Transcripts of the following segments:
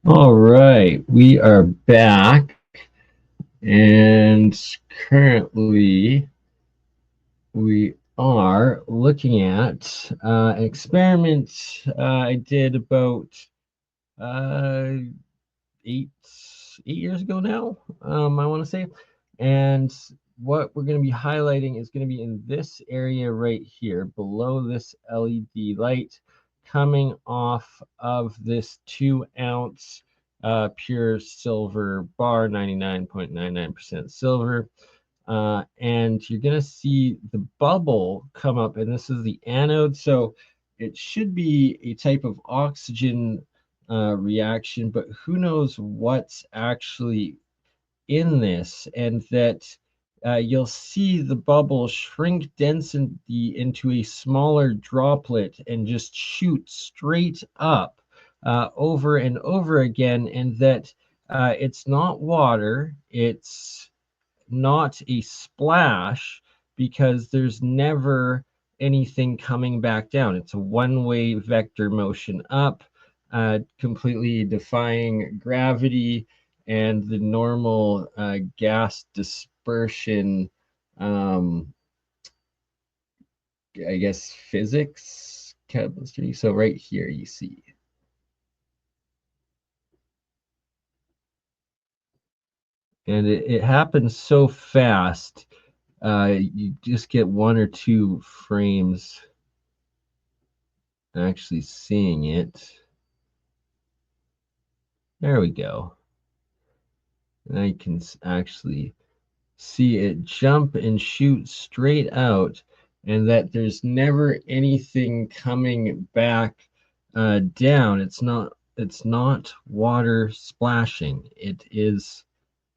All right, we are back, and currently we are looking at an experiment I did about uh, eight 8 years ago now. I want to say, and what we're going to be highlighting is going to be in this area right here, below this LED light, coming off of this 2 ounce pure silver bar, 99.99% silver. And you're going to see the bubble come up, and this is the anode. So it should be a type of oxygen reaction, but who knows what's actually in this, and that you'll see the bubble shrink density into a smaller droplet and just shoot straight up over and over again, and that it's not water, it's not a splash, because there's never anything coming back down. It's a one-way vector motion up, completely defying gravity and the normal gas dispersion, um, I guess, physics, chemistry. So right here you see. And it happens so fast, you just get 1 or 2 frames actually seeing it. There we go. And I can actually see it jump and shoot straight out, and that there's never anything coming back down. It's not water splashing. It is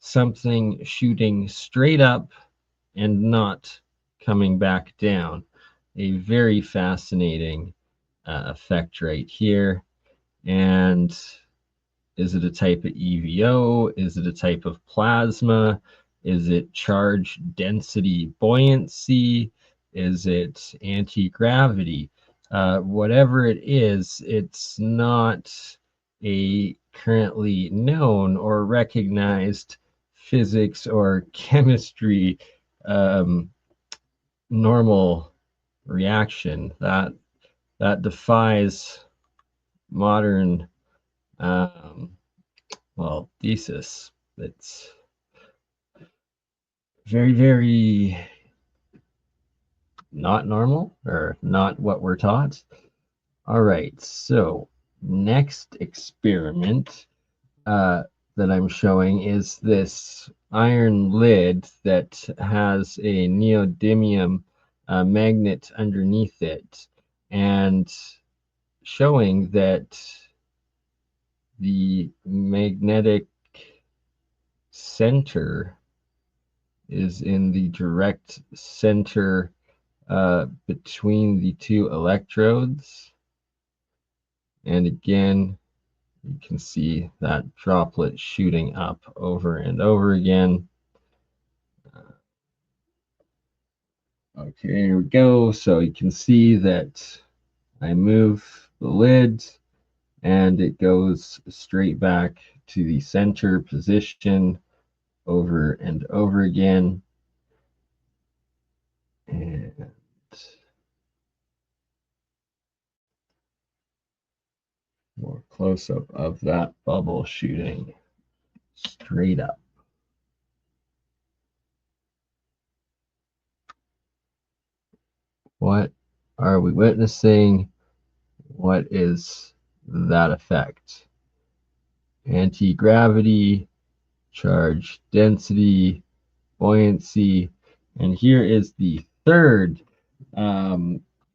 something shooting straight up and not coming back down. A very fascinating effect right here. And is it a type of EVO? Is it a type of plasma? Is it charge density buoyancy? Is it anti-gravity? Whatever it is, it's not a currently known or recognized physics or chemistry um, normal reaction that defies modern um, thesis. It's very, very not normal, or not what we're taught. All right, so next experiment uh, that I'm showing is this iron lid that has a neodymium magnet underneath it, and showing that the magnetic center is in the direct center between the two electrodes. And again, you can see that droplet shooting up over and over again. Okay, here we go. So you can see that I move the lid and it goes straight back to the center position over and over again. And more close up of that bubble shooting straight up. What are we witnessing? What is that effect? Anti-gravity, charge density, buoyancy. And here is the third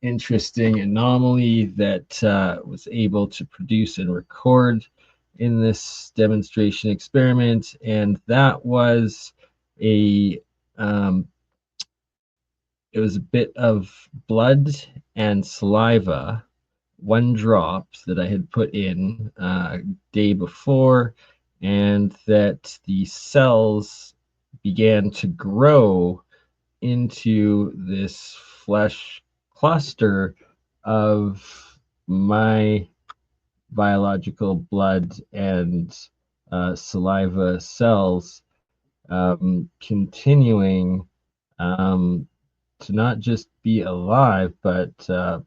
interesting anomaly that was able to produce and record in this demonstration experiment, and that was a um, it was a bit of blood and saliva, 1 drop that I had put in day before, and that the cells began to grow into this flesh cluster of my biological blood and saliva cells continuing to not just be alive, but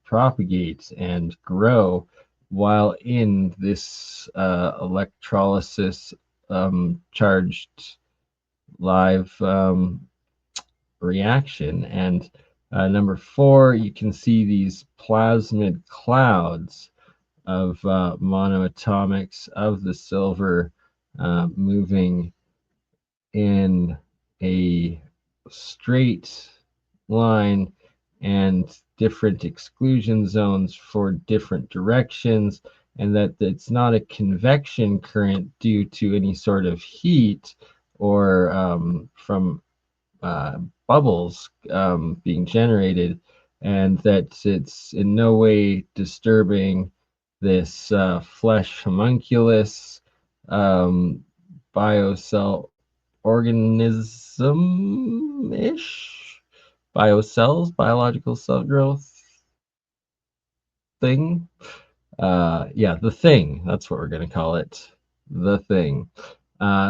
propagate and grow while in this electrolysis charged live reaction. And number 4, you can see these plasmid clouds of monoatomics of the silver moving in a straight line and different exclusion zones for different directions, and that it's not a convection current due to any sort of heat or from bubbles being generated, and that it's in no way disturbing this flesh homunculus biocell organism-ish, biocells, biological cell growth thing. Yeah, the thing. That's what we're going to call it. The thing.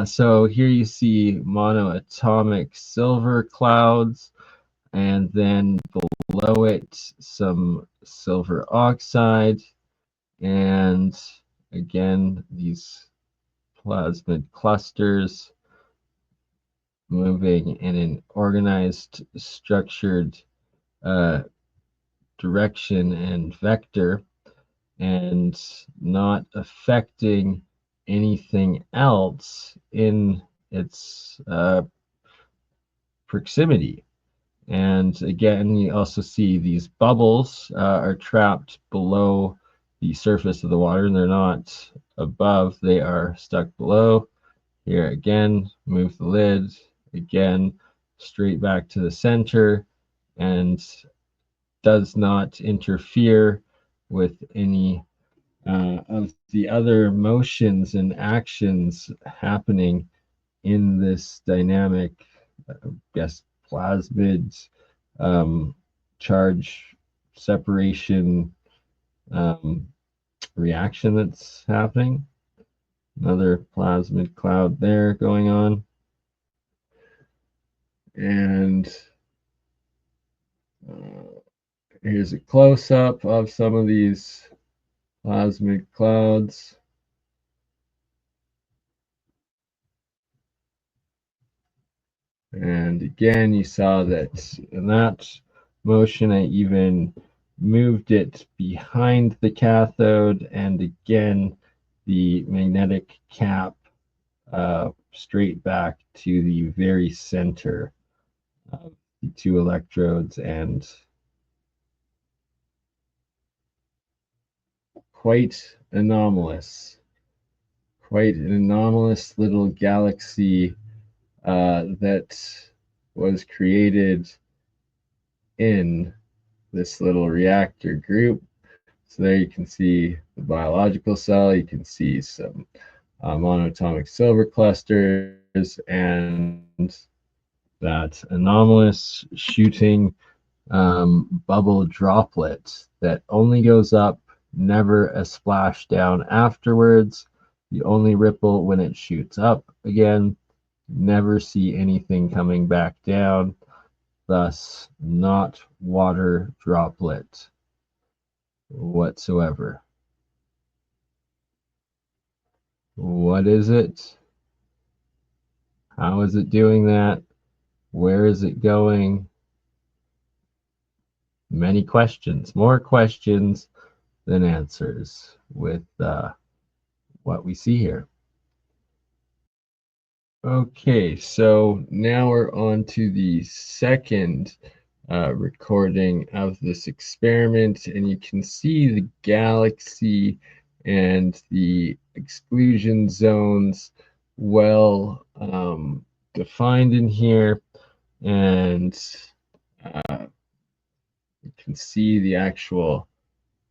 So here you see monoatomic silver clouds, and then below it some silver oxide, and again these plasmid clusters moving in an organized, structured direction and vector, and not affecting anything else in its proximity. And again, you also see these bubbles are trapped below the surface of the water, and they're not above, they are stuck below. Here again, move the lid, again, straight back to the center, and does not interfere with any of the other motions and actions happening in this dynamic, plasmid charge separation reaction that's happening. Another plasmid cloud there going on. And here's a close-up of some of these plasmid clouds. And again, you saw that in that motion, I even moved it behind the cathode, and again, the magnetic cap straight back to the very center of the 2 electrodes, and quite anomalous. Quite an anomalous little galaxy that was created in this little reactor group. So there you can see the biological cell, you can see some monatomic silver clusters, and that anomalous shooting bubble droplet that only goes up, never a splash down afterwards. You only ripple when it shoots up again. Never see anything coming back down, thus not water droplet whatsoever. What is it? How is it doing that? Where is it going? Many questions, more questions than answers with what we see here. Okay, so now we're on to the second recording of this experiment, and you can see the galaxy and the exclusion zones well defined in here, and you can see the actual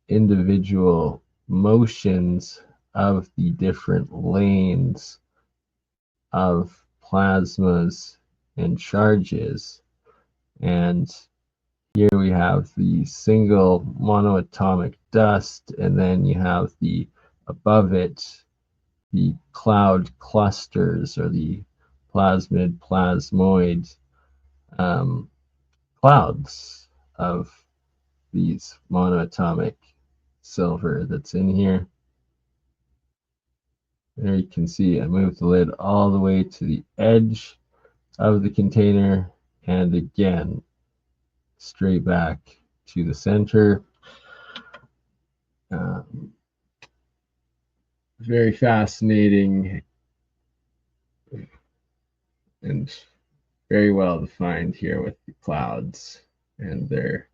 individual motions of the different lanes of plasmas and charges. And here we have the single monoatomic dust, and then you have the above it the cloud clusters or the plasmid plasmoid clouds of these monoatomic silver that's in here. There you can see I moved the lid all the way to the edge of the container and again straight back to the center. Very fascinating and very well defined here with the clouds and their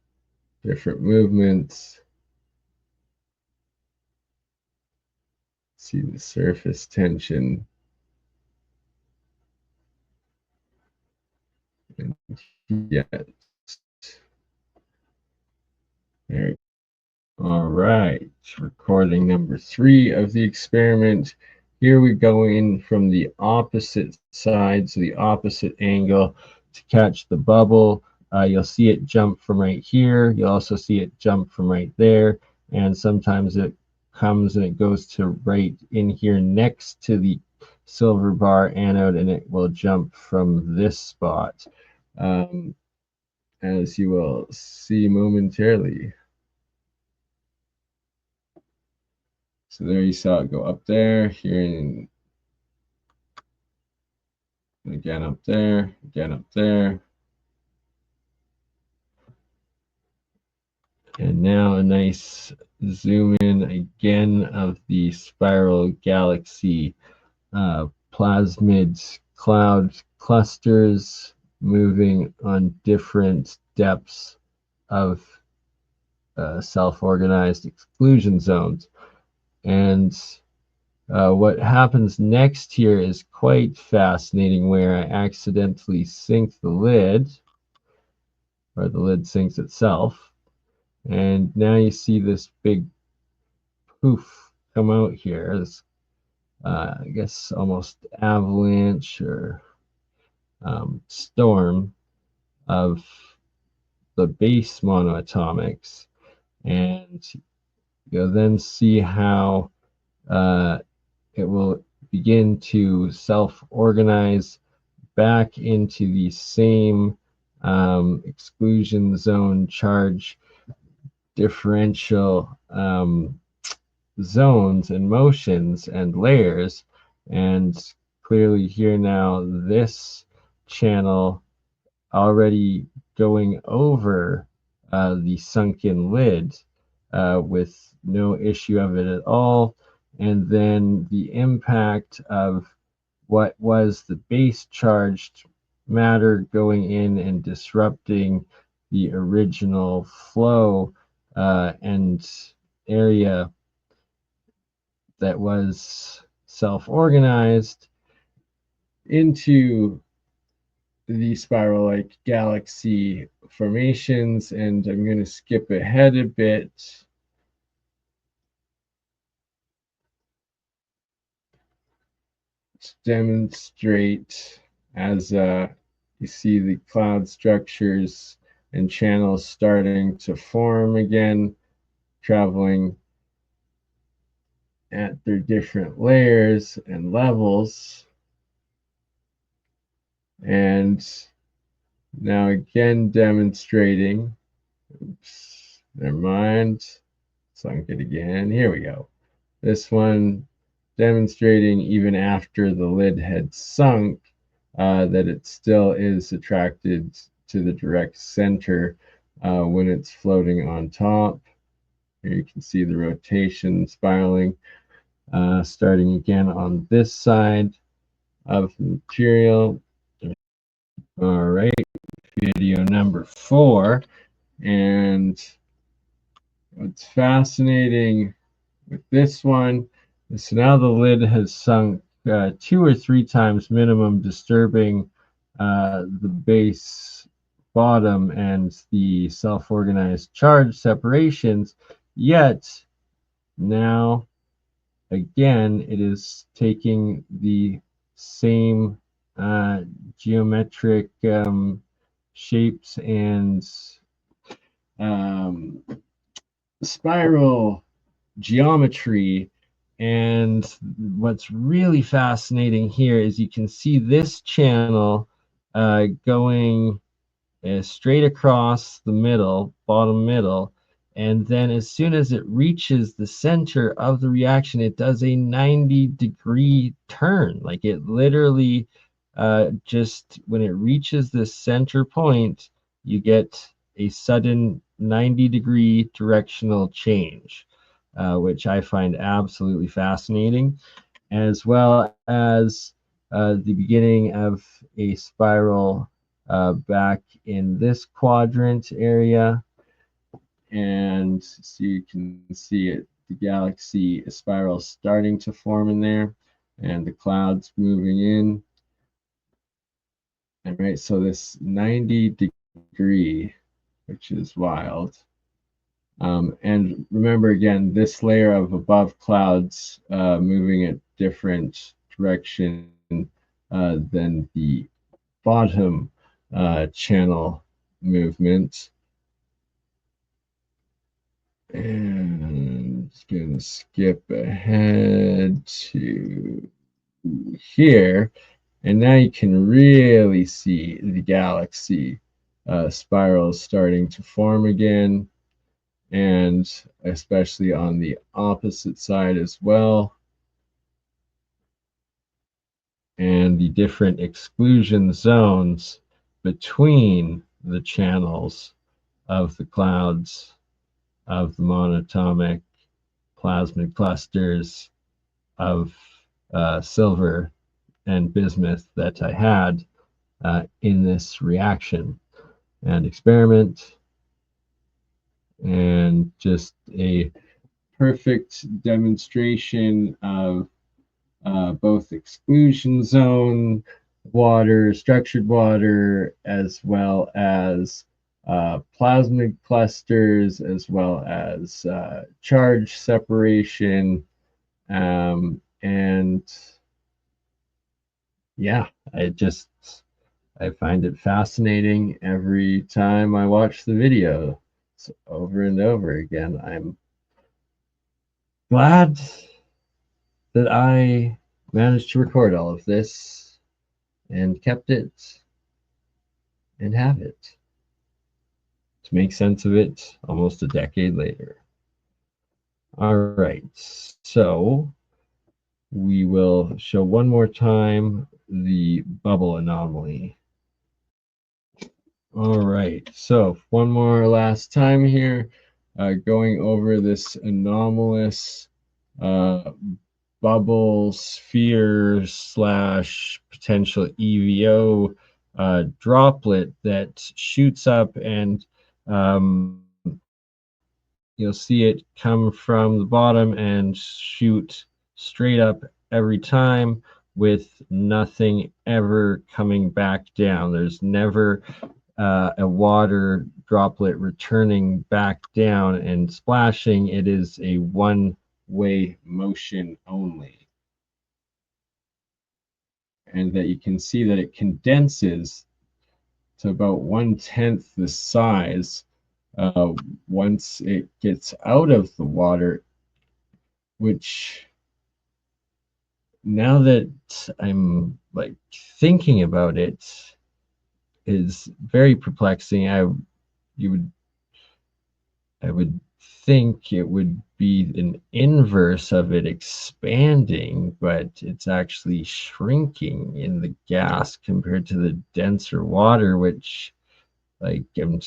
different movements. See the surface tension. And yet, there. All right, recording number 3 of the experiment. Here we go in from the opposite side, so the opposite angle to catch the bubble. You'll see it jump from right here. You'll also see it jump from right there. And sometimes it comes and it goes to right in here next to the silver bar anode, and it will jump from this spot, as you will see momentarily. So there you saw it go up there, here, and again up there, again up there. And now a nice zoom in again of the spiral galaxy plasmid cloud clusters moving on different depths of self-organized exclusion zones. And what happens next here is quite fascinating, where I accidentally sink the lid, or the lid sinks itself, and now you see this big poof come out here, this I guess almost avalanche or storm of the base monoatomics, and you'll then see how it will begin to self-organize back into the same exclusion zone charge differential zones and motions and layers. And clearly here now, this channel already going over the sunken lid with no issue of it at all. And then the impact of what was the base charged matter going in and disrupting the original flow and area that was self-organized into the spiral-like galaxy formations. And I'm going to skip ahead a bit to demonstrate, as you see the cloud structures and channels starting to form again, traveling at their different layers and levels. And now again demonstrating, oops, never mind, sunk it again, here we go. This one demonstrating even after the lid had sunk that it still is attracted to the direct center when it's floating on top. Here you can see the rotation spiraling, starting again on this side of the material. All right, video number 4. And what's fascinating with this one is, so now the lid has sunk 2 or 3 times minimum, disturbing the base bottom and the self-organized charge separations. Yet now again it is taking the same geometric shapes and spiral geometry And what's really fascinating here is you can see this channel going straight across the middle, bottom middle, and then as soon as it reaches the center of the reaction, it does a 90-degree turn. Like it literally just when it reaches the center point, you get a sudden 90-degree directional change, which I find absolutely fascinating, as well as the beginning of a spiral back in this quadrant area. And so you can see it, the galaxy spiral starting to form in there, and the clouds moving in. And right, so this 90-degree, which is wild. And remember again, this layer of above clouds moving at different direction than the bottom channel movement. And just going to skip ahead to here. And now you can really see the galaxy spirals starting to form again, and especially on the opposite side as well. And the different exclusion zones between the channels of the clouds of the monatomic plasmid clusters of silver and bismuth that I had in this reaction and experiment, and just a perfect demonstration of both exclusion zone water, structured water, as well as plasmid clusters, as well as charge separation. And yeah, I find it fascinating every time I watch the video. So over and over again. I'm glad that I managed to record all of this and kept it and have it to make sense of it almost a decade later. All right, so we will show one more time the bubble anomaly. All right, so one more last time here, going over this anomalous bubble sphere slash potential EVO droplet that shoots up, and you'll see it come from the bottom and shoot straight up every time with nothing ever coming back down. There's never a water droplet returning back down and splashing. It is a one-way motion only. And that you can see that it condenses to about 1/10 the size once it gets out of the water, which now that I'm like thinking about it is very perplexing. I would think it would be an inverse of it expanding, but it's actually shrinking in the gas compared to the denser water, which, like, I'm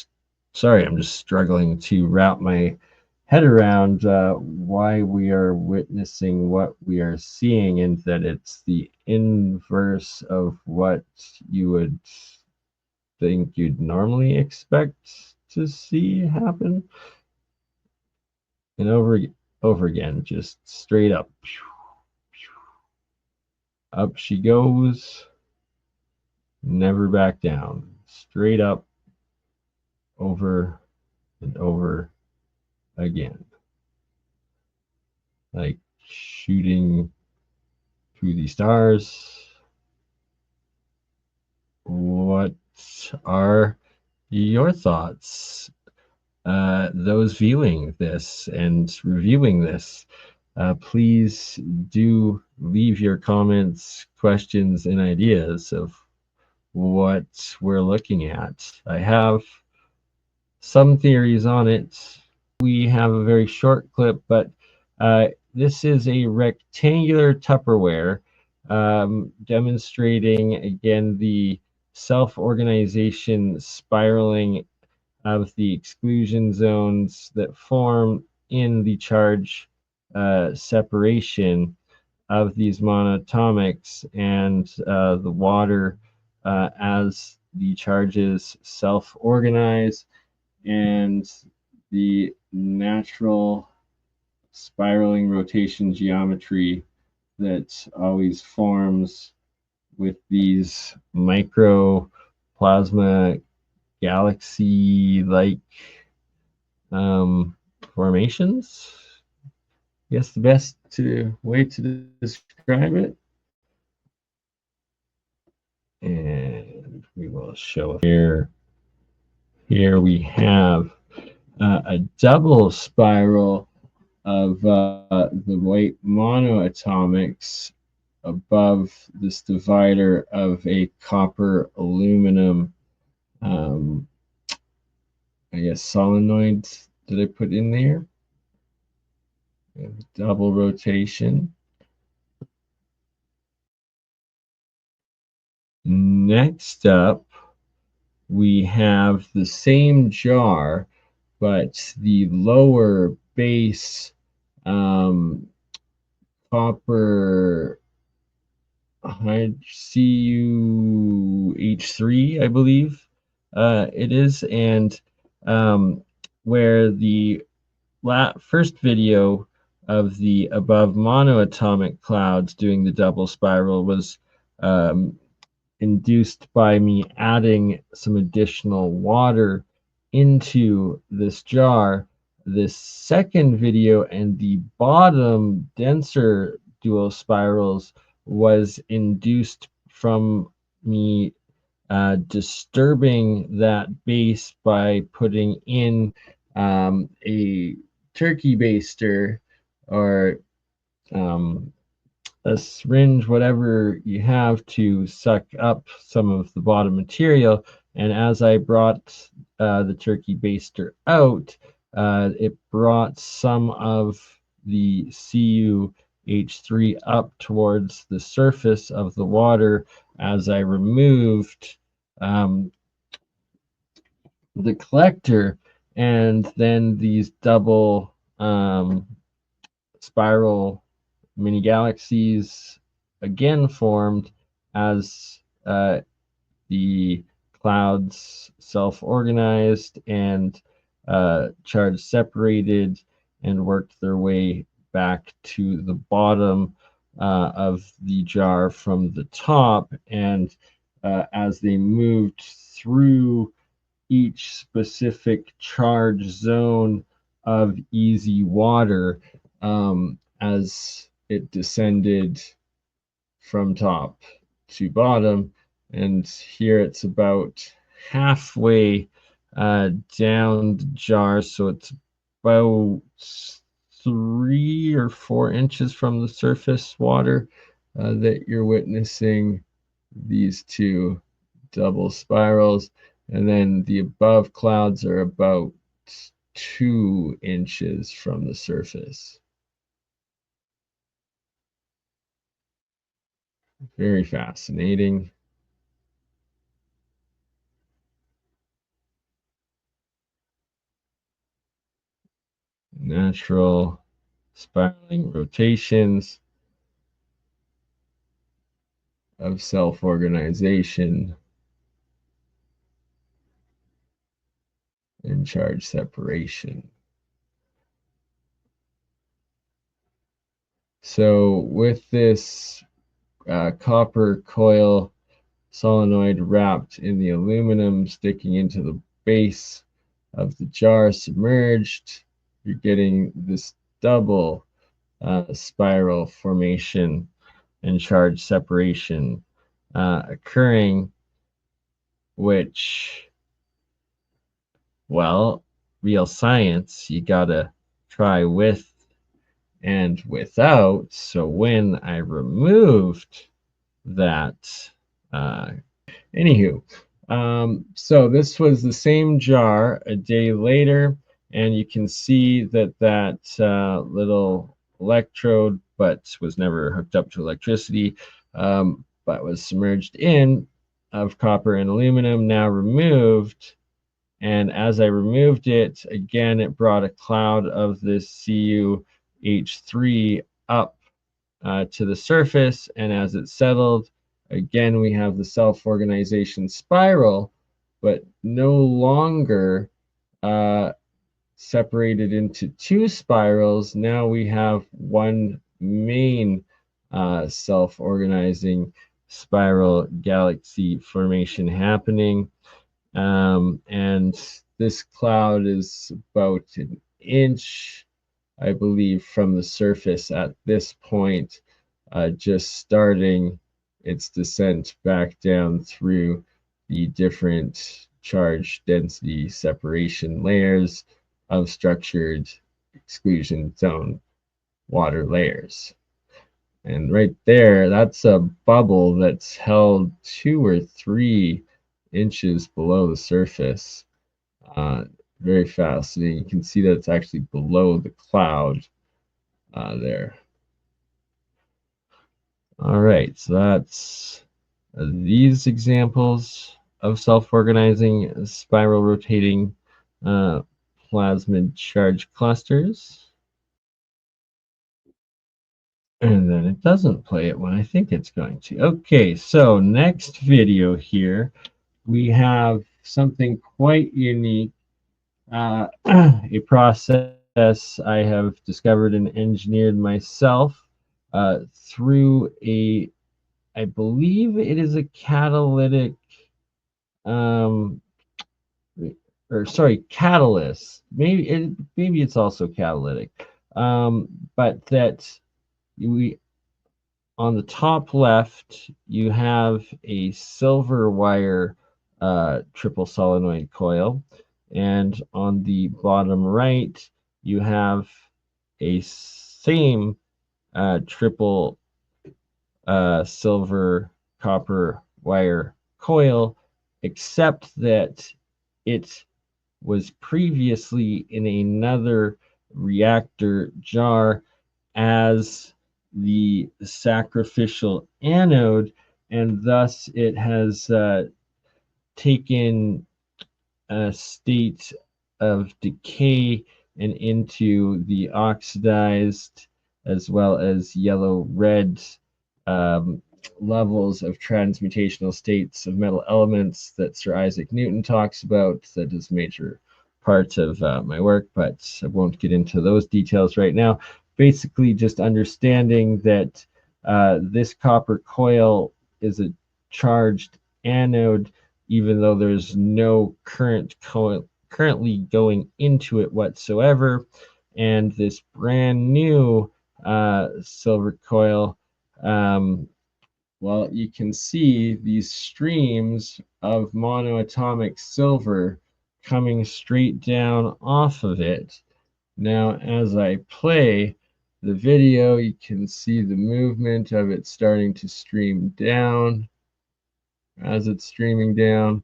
sorry, I'm just struggling to wrap my head around why we are witnessing what we are seeing, and that it's the inverse of what you would think you'd normally expect to see happen. And over again, just straight up. Up she goes, never back down. Straight up, over and over again. Like shooting through the stars. What are your thoughts? Those viewing this and reviewing this, please do leave your comments, questions, and ideas of what we're looking at. I have some theories on it. We have a very short clip, but this is a rectangular Tupperware demonstrating again the self-organization spiraling of the exclusion zones that form in the charge separation of these monatomics and the water as the charges self-organize and the natural spiraling rotation geometry that always forms with these microplasma galaxy-like formations. I guess the best way to describe it. And we will show here. Here we have a double spiral of the white monoatomics above this divider of a copper aluminum, I guess, solenoid that I put in there. Double rotation. Next up, we have the same jar, but the lower base copper CuH3, I believe it is, and where the first video of the above monoatomic clouds doing the double spiral was induced by me adding some additional water into this jar. This second video and the bottom denser dual spirals was induced from me disturbing that base by putting in a turkey baster or a syringe, whatever you have, to suck up some of the bottom material. And as I brought the turkey baster out, it brought some of the CuH3 up towards the surface of the water as I removed the collector, and then these double spiral mini galaxies again formed as the clouds self-organized and charge separated and worked their way back to the bottom of the jar from the top. And as they moved through each specific charge zone of easy water, as it descended from top to bottom. And here it's about halfway down the jar, so it's about 3 or 4 inches from the surface water that you're witnessing these two double spirals. And then the above clouds are about 2 inches from the surface. Very fascinating. Natural spiraling rotations of self-organization and charge separation. So with this copper coil solenoid wrapped in the aluminum sticking into the base of the jar submerged, you're getting this double spiral formation and charge separation occurring, which, well, real science, you gotta try with and without. So when I removed that, anywho, so this was the same jar a day later, and you can see that little electrode, but was never hooked up to electricity, but was submerged in of copper and aluminum, now removed. And as I removed it, again, it brought a cloud of this CuH3 up to the surface. And as it settled, again, we have the self-organization spiral, but no longer uh, separated into two spirals. Now we have one main self-organizing spiral galaxy formation happening. And this cloud is about an inch, I believe, from the surface at this point, just starting its descent back down through the different charge density separation layers of structured exclusion zone water layers. And right there, that's a bubble that's held 2 or 3 inches below the surface. Uh, Very fascinating. You can see that it's actually below the cloud there. All right, so that's these examples of self-organizing spiral rotating plasmid charge clusters. And then it doesn't play it when I think it's going to. Okay, so next video here, we have something quite unique, a process I have discovered and engineered myself through I believe it is a catalytic, um, or sorry, catalyst. Maybe it's also catalytic, but that we on the top left, you have a silver wire triple solenoid coil, and on the bottom right, you have a same triple silver copper wire coil, except that it was previously in another reactor jar as the sacrificial anode, and thus it has taken a state of decay and into the oxidized as well as yellow-red um, levels of transmutational states of metal elements that Sir Isaac Newton talks about. That is major part of my work, but I won't get into those details right now. Basically, just understanding that this copper coil is a charged anode, even though there's no current currently going into it whatsoever. And this brand new silver coil, well, you can see these streams of monoatomic silver coming straight down off of it. Now, as I play the video, you can see the movement of it starting to stream down as it's streaming down,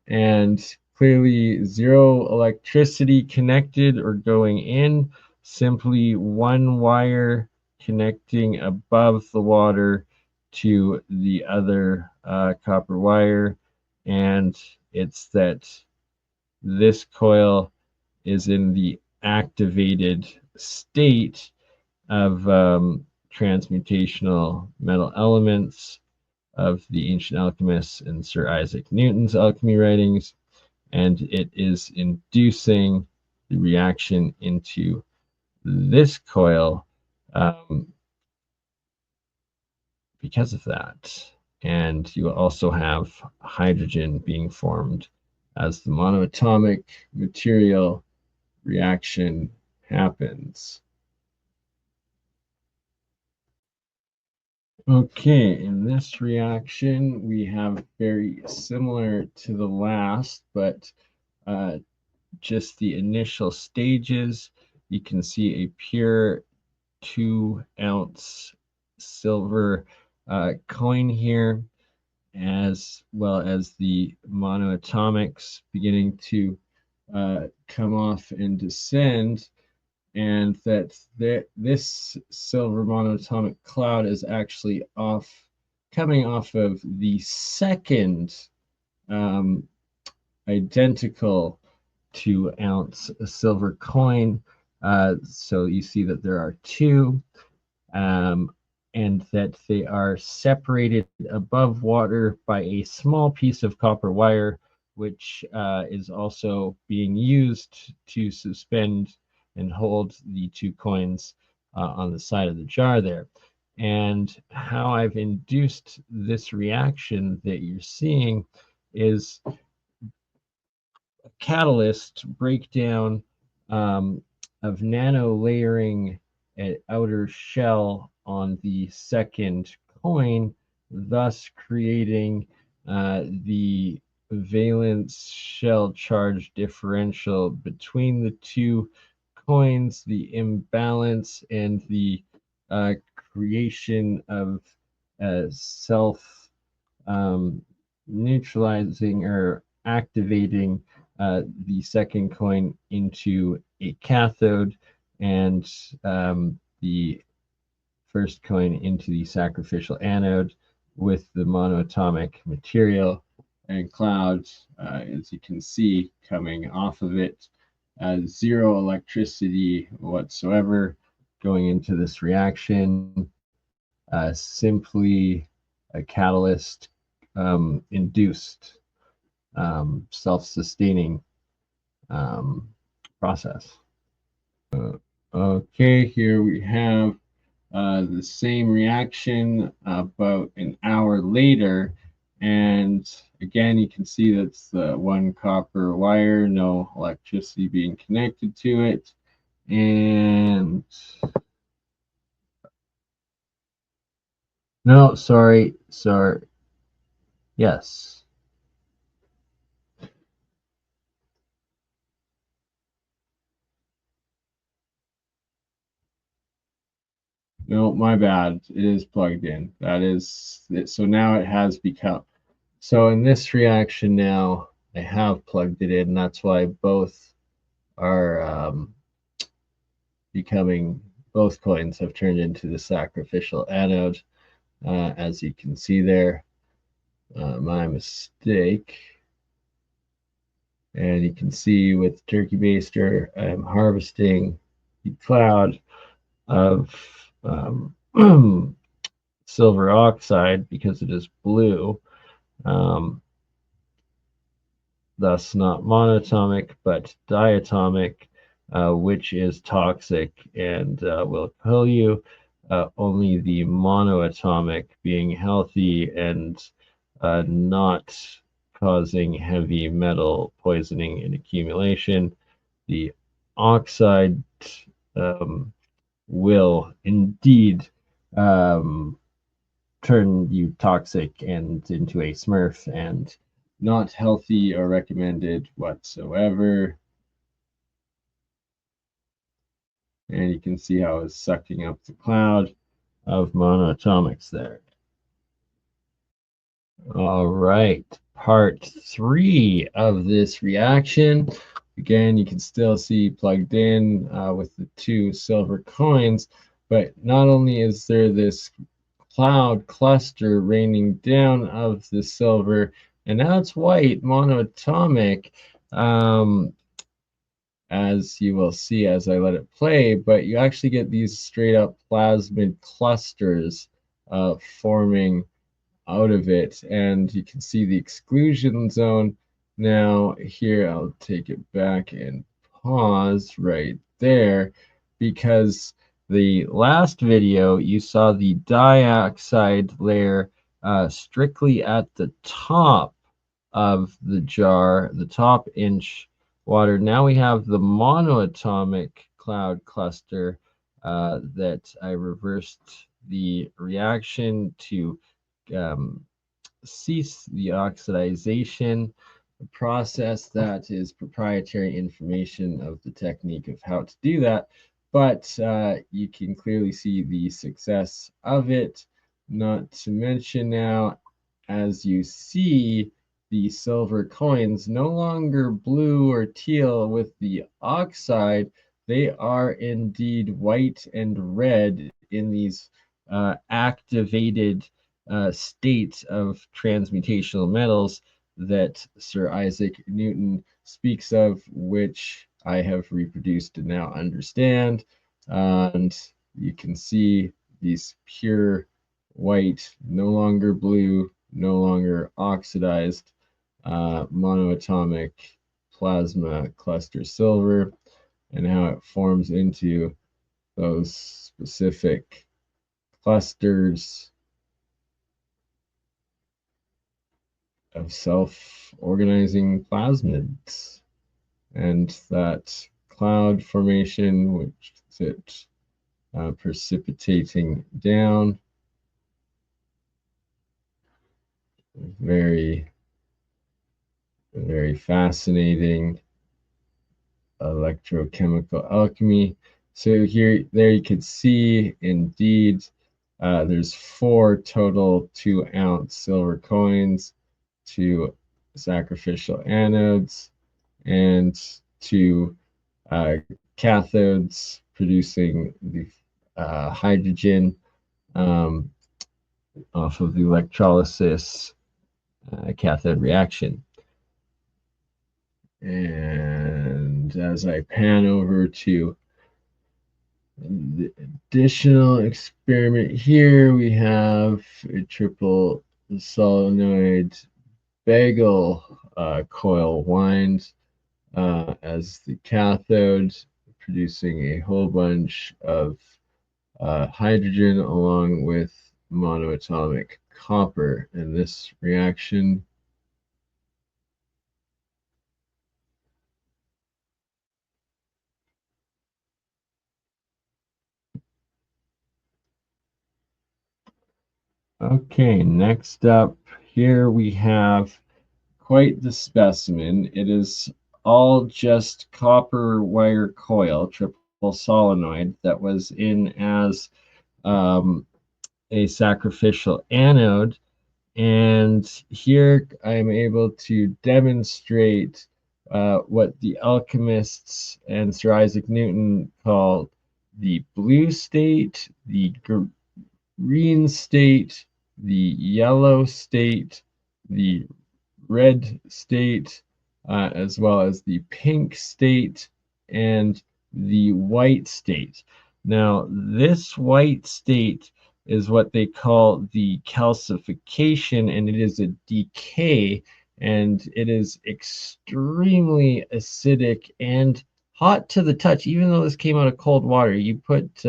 and clearly zero electricity connected or going in, simply one wire connecting above the water to the other copper wire. And it's that this coil is in the activated state of transmutational metal elements of the ancient alchemists and Sir Isaac Newton's alchemy writings, and it is inducing the reaction into this coil because of that. And you also have hydrogen being formed as the monoatomic material reaction happens. Okay, in this reaction, we have very similar to the last, but just the initial stages. You can see a pure 2-ounce silver coin here, as well as the monoatomics beginning to come off and descend, and that this silver monoatomic cloud is actually coming off of the second um, identical 2-ounce silver coin. So you see that there are two, um, and that they are separated above water by a small piece of copper wire, which is also being used to suspend and hold the two coins on the side of the jar there. And how I've induced this reaction that you're seeing is catalyst breakdown of nano layering an outer shell on the second coin, thus creating the valence shell charge differential between the two coins, the imbalance, and the creation of self neutralizing or activating the second coin into a cathode, and the first coin into the sacrificial anode, with the monoatomic material and clouds, as you can see, coming off of it. Zero electricity whatsoever going into this reaction, simply a catalyst induced self-sustaining process. Okay, here we have the same reaction about an hour later, and again you can see that's the one copper wire, no electricity being connected to it. And no, sorry, yes. No, my bad. It is plugged in. That is it. So now it has become. So in this reaction now, I have plugged it in. That's why both are becoming, both coins have turned into the sacrificial anode, as you can see there. My mistake. And you can see with Turkey Baster, I'm harvesting the cloud of silver oxide because it is blue, thus not monatomic but diatomic, which is toxic and will kill you. Only the monoatomic being healthy and not causing heavy metal poisoning and accumulation. The oxide will indeed turn you toxic and into a smurf, and not healthy or recommended whatsoever. And you can see how it's sucking up the cloud of monoatomics there. All right, part 3 of this reaction. Again, you can still see plugged in with the two silver coins, but not only is there this cloud cluster raining down of the silver, and now it's white, monoatomic, as you will see as I let it play, but you actually get these straight up plasmid clusters forming out of it, and you can see the exclusion zone. Now here, I'll take it back and pause right there, because the last video you saw the dioxide layer strictly at the top of the jar, the top inch water. Now we have the monoatomic cloud cluster that I reversed the reaction to cease the oxidization process. That is proprietary information of the technique of how to do that. but you can clearly see the success of it. Not to mention now, as you see, the silver coins no longer blue or teal with the oxide. They are indeed white and red in these activated states of transmutational metals that Sir Isaac Newton speaks of, which I have reproduced and now understand. And you can see these pure white, no longer blue, no longer oxidized, monoatomic plasma cluster silver, and how it forms into those specific clusters of self-organizing plasmids. And that cloud formation, which is it precipitating down, very, very fascinating electrochemical alchemy. So there you can see indeed there's 4 total 2-ounce silver coins, 2 sacrificial anodes, and 2 uh, cathodes producing the hydrogen um, off of the electrolysis cathode reaction. And as I pan over to the additional experiment here, we have a triple solenoid bagel coil wind as the cathode, producing a whole bunch of hydrogen along with monoatomic copper. And this reaction okay, next up here we have quite the specimen. It is all just copper wire coil, triple solenoid, that was in as um, a sacrificial anode. And here I'm able to demonstrate what the alchemists and Sir Isaac Newton called the blue state, the green state, the yellow state, the red state, as well as the pink state and the white state. Now, this white state is what they call the calcification, and it is a decay, and it is extremely acidic and hot to the touch. Even though this came out of cold water, you put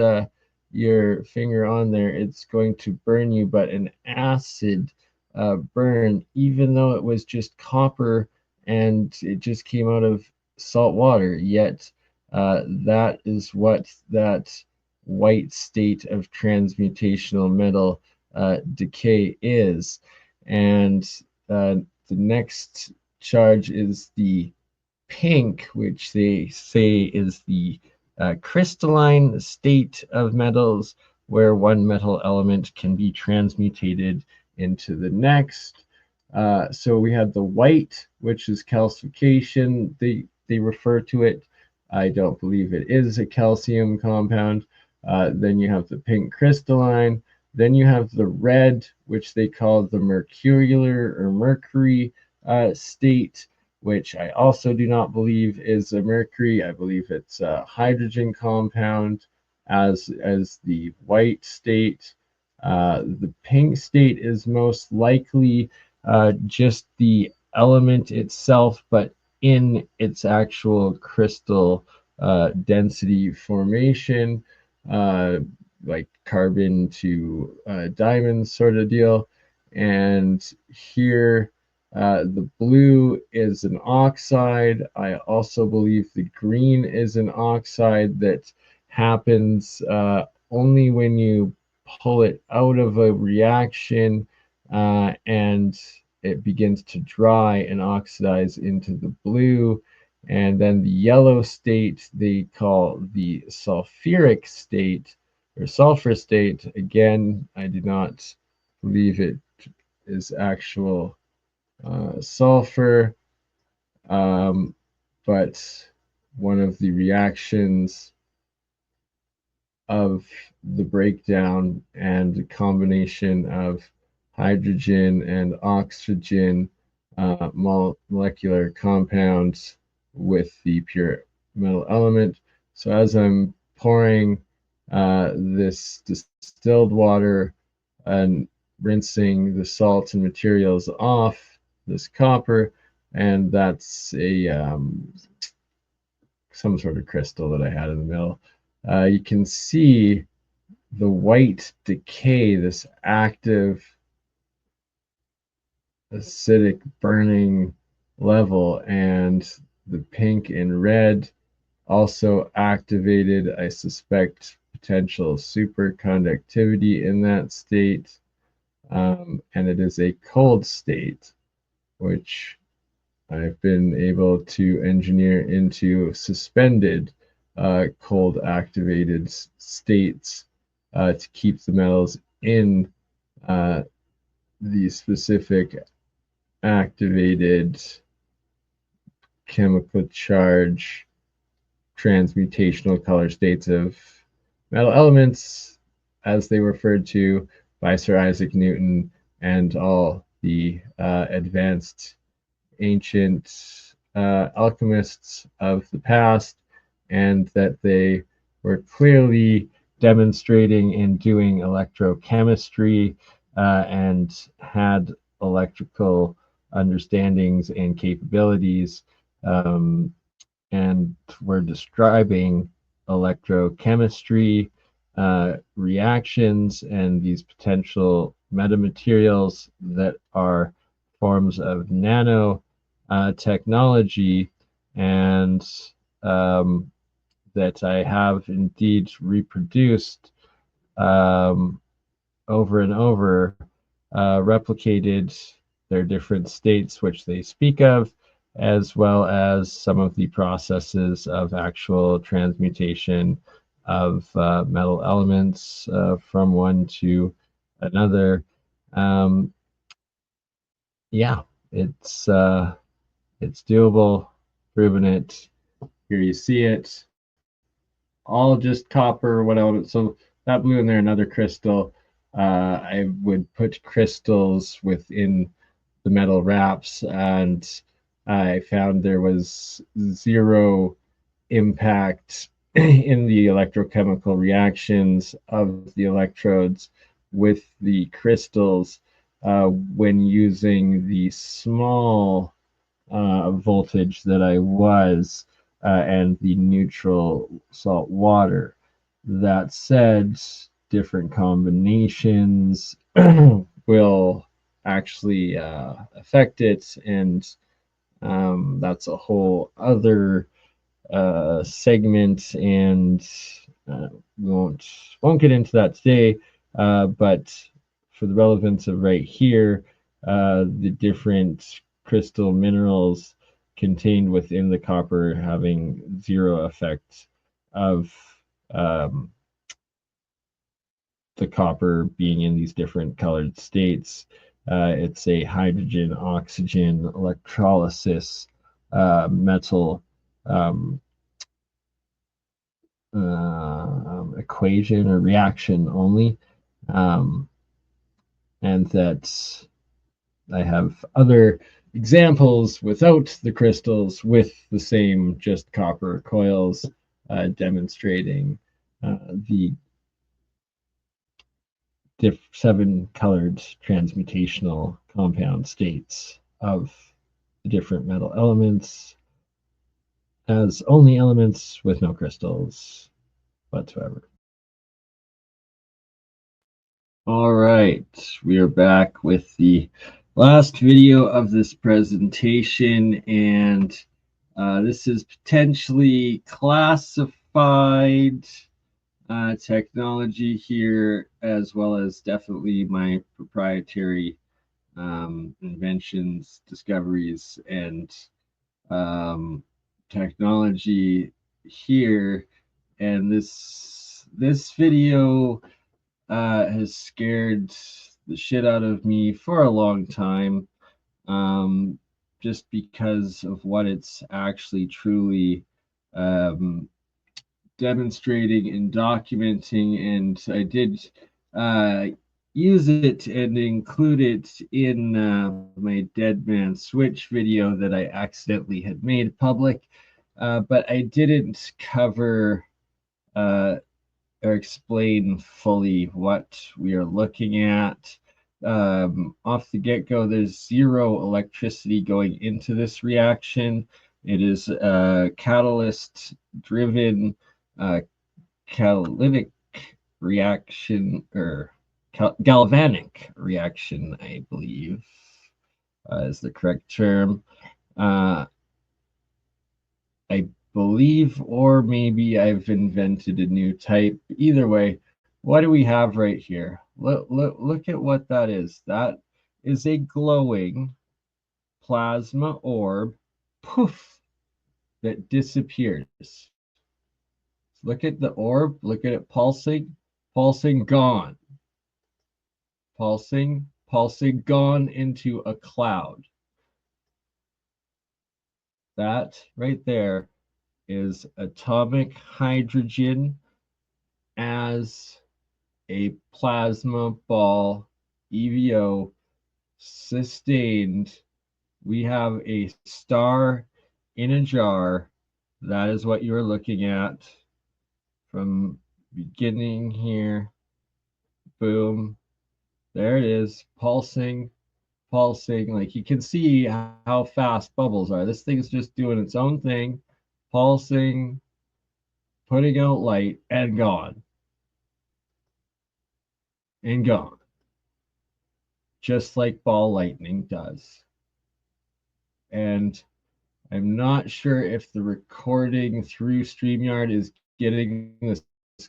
your finger on there, it's going to burn you, but an acid burn, even though it was just copper and it just came out of salt water. Yet that is what that white state of transmutational metal decay is. And the next charge is the pink, which they say is the crystalline state of metals, where one metal element can be transmutated into the next. So we have the white, which is calcification. They refer to it. I don't believe it is a calcium compound. Then you have the pink crystalline. Then you have the red, which they call the mercurial or mercury state, which I also do not believe is a mercury. I believe it's a hydrogen compound as the white state. The pink state is most likely just the element itself, but in its actual crystal density formation, uh, like carbon to diamond sort of deal. And here, the blue is an oxide. I also believe the green is an oxide that happens only when you pull it out of a reaction and it begins to dry and oxidize into the blue. And then the yellow state they call the sulfuric state or sulfur state. Again, I do not believe it is actual sulfur, but one of the reactions of the breakdown and the combination of hydrogen and oxygen molecular compounds with the pure metal element. So as I'm pouring this distilled water and rinsing the salts and materials off this copper, and that's a some sort of crystal that I had in the middle. You can see the white decay, this active acidic burning level, and the pink and red also activated, I suspect, potential superconductivity in that state. And it is a cold state, which I've been able to engineer into suspended cold activated states to keep the metals in uh, the specific activated chemical charge transmutational color states of metal elements, as they were referred to by Sir Isaac Newton and all the advanced ancient alchemists of the past, and that they were clearly demonstrating in doing electrochemistry and had electrical understandings and capabilities, um, and were describing electrochemistry reactions and these potential metamaterials that are forms of nano technology, and um, that I have indeed reproduced over and over, replicated their different states which they speak of, as well as some of the processes of actual transmutation of metal elements from one to another. Um, yeah, it's doable, proven it. Here you see it, all just copper, what else? So that blue in there, another crystal. I would put crystals within the metal wraps, and I found there was zero impact in the electrochemical reactions of the electrodes with the crystals when using the small voltage that I was and the neutral salt water. That said, different combinations will actually affect it, and that's a whole other segment, and we won't get into that today. But for the relevance of right here, the different crystal minerals contained within the copper having zero effect of um, the copper being in these different colored states. It's a hydrogen oxygen electrolysis metal um, equation or reaction only, um, and that I have other examples without the crystals with the same just copper coils demonstrating the seven colored transmutational compound states of the different metal elements as only elements with no crystals whatsoever. All right, we are back with the last video of this presentation, and this is potentially classified technology here, as well as definitely my proprietary inventions, discoveries, and um, technology here, and this video has scared the shit out of me for a long time, um, just because of what it's actually truly um, demonstrating and documenting. And I did uh, use it and include it in my Dead Man Switch video that I accidentally had made public, but I didn't cover uh, or explain fully what we are looking at. Off the get-go, there's zero electricity going into this reaction. It is a catalyst-driven uh, catalytic reaction, or galvanic reaction, I believe, is the correct term. Uh, I believe, or maybe I've invented a new type. Either way, what do we have right here? Look at what that is. That is a glowing plasma orb, poof, that disappears. Look at the orb, look at it pulsing, pulsing, gone. Pulsing, pulsing, gone into a cloud. That right there is atomic hydrogen as a plasma ball EVO sustained. We have a star in a jar. That is what you're looking at from beginning here. Boom. There it is, pulsing, pulsing. Like you can see how fast bubbles are. This thing's just doing its own thing, pulsing, putting out light, and gone. And gone. Just like ball lightning does. And I'm not sure if the recording through StreamYard is getting this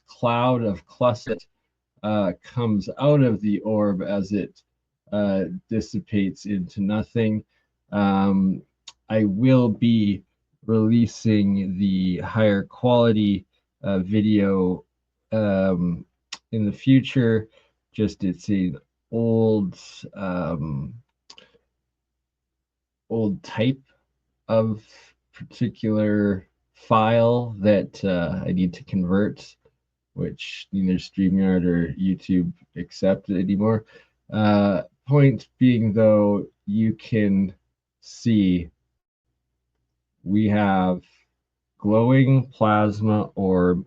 cloud of cluster comes out of the orb as it dissipates into nothing. I will be releasing the higher quality video in the future. Just it's an old old type of particular file that I need to convert, which neither StreamYard or YouTube accept anymore. Point being, though, you can see we have glowing plasma orb,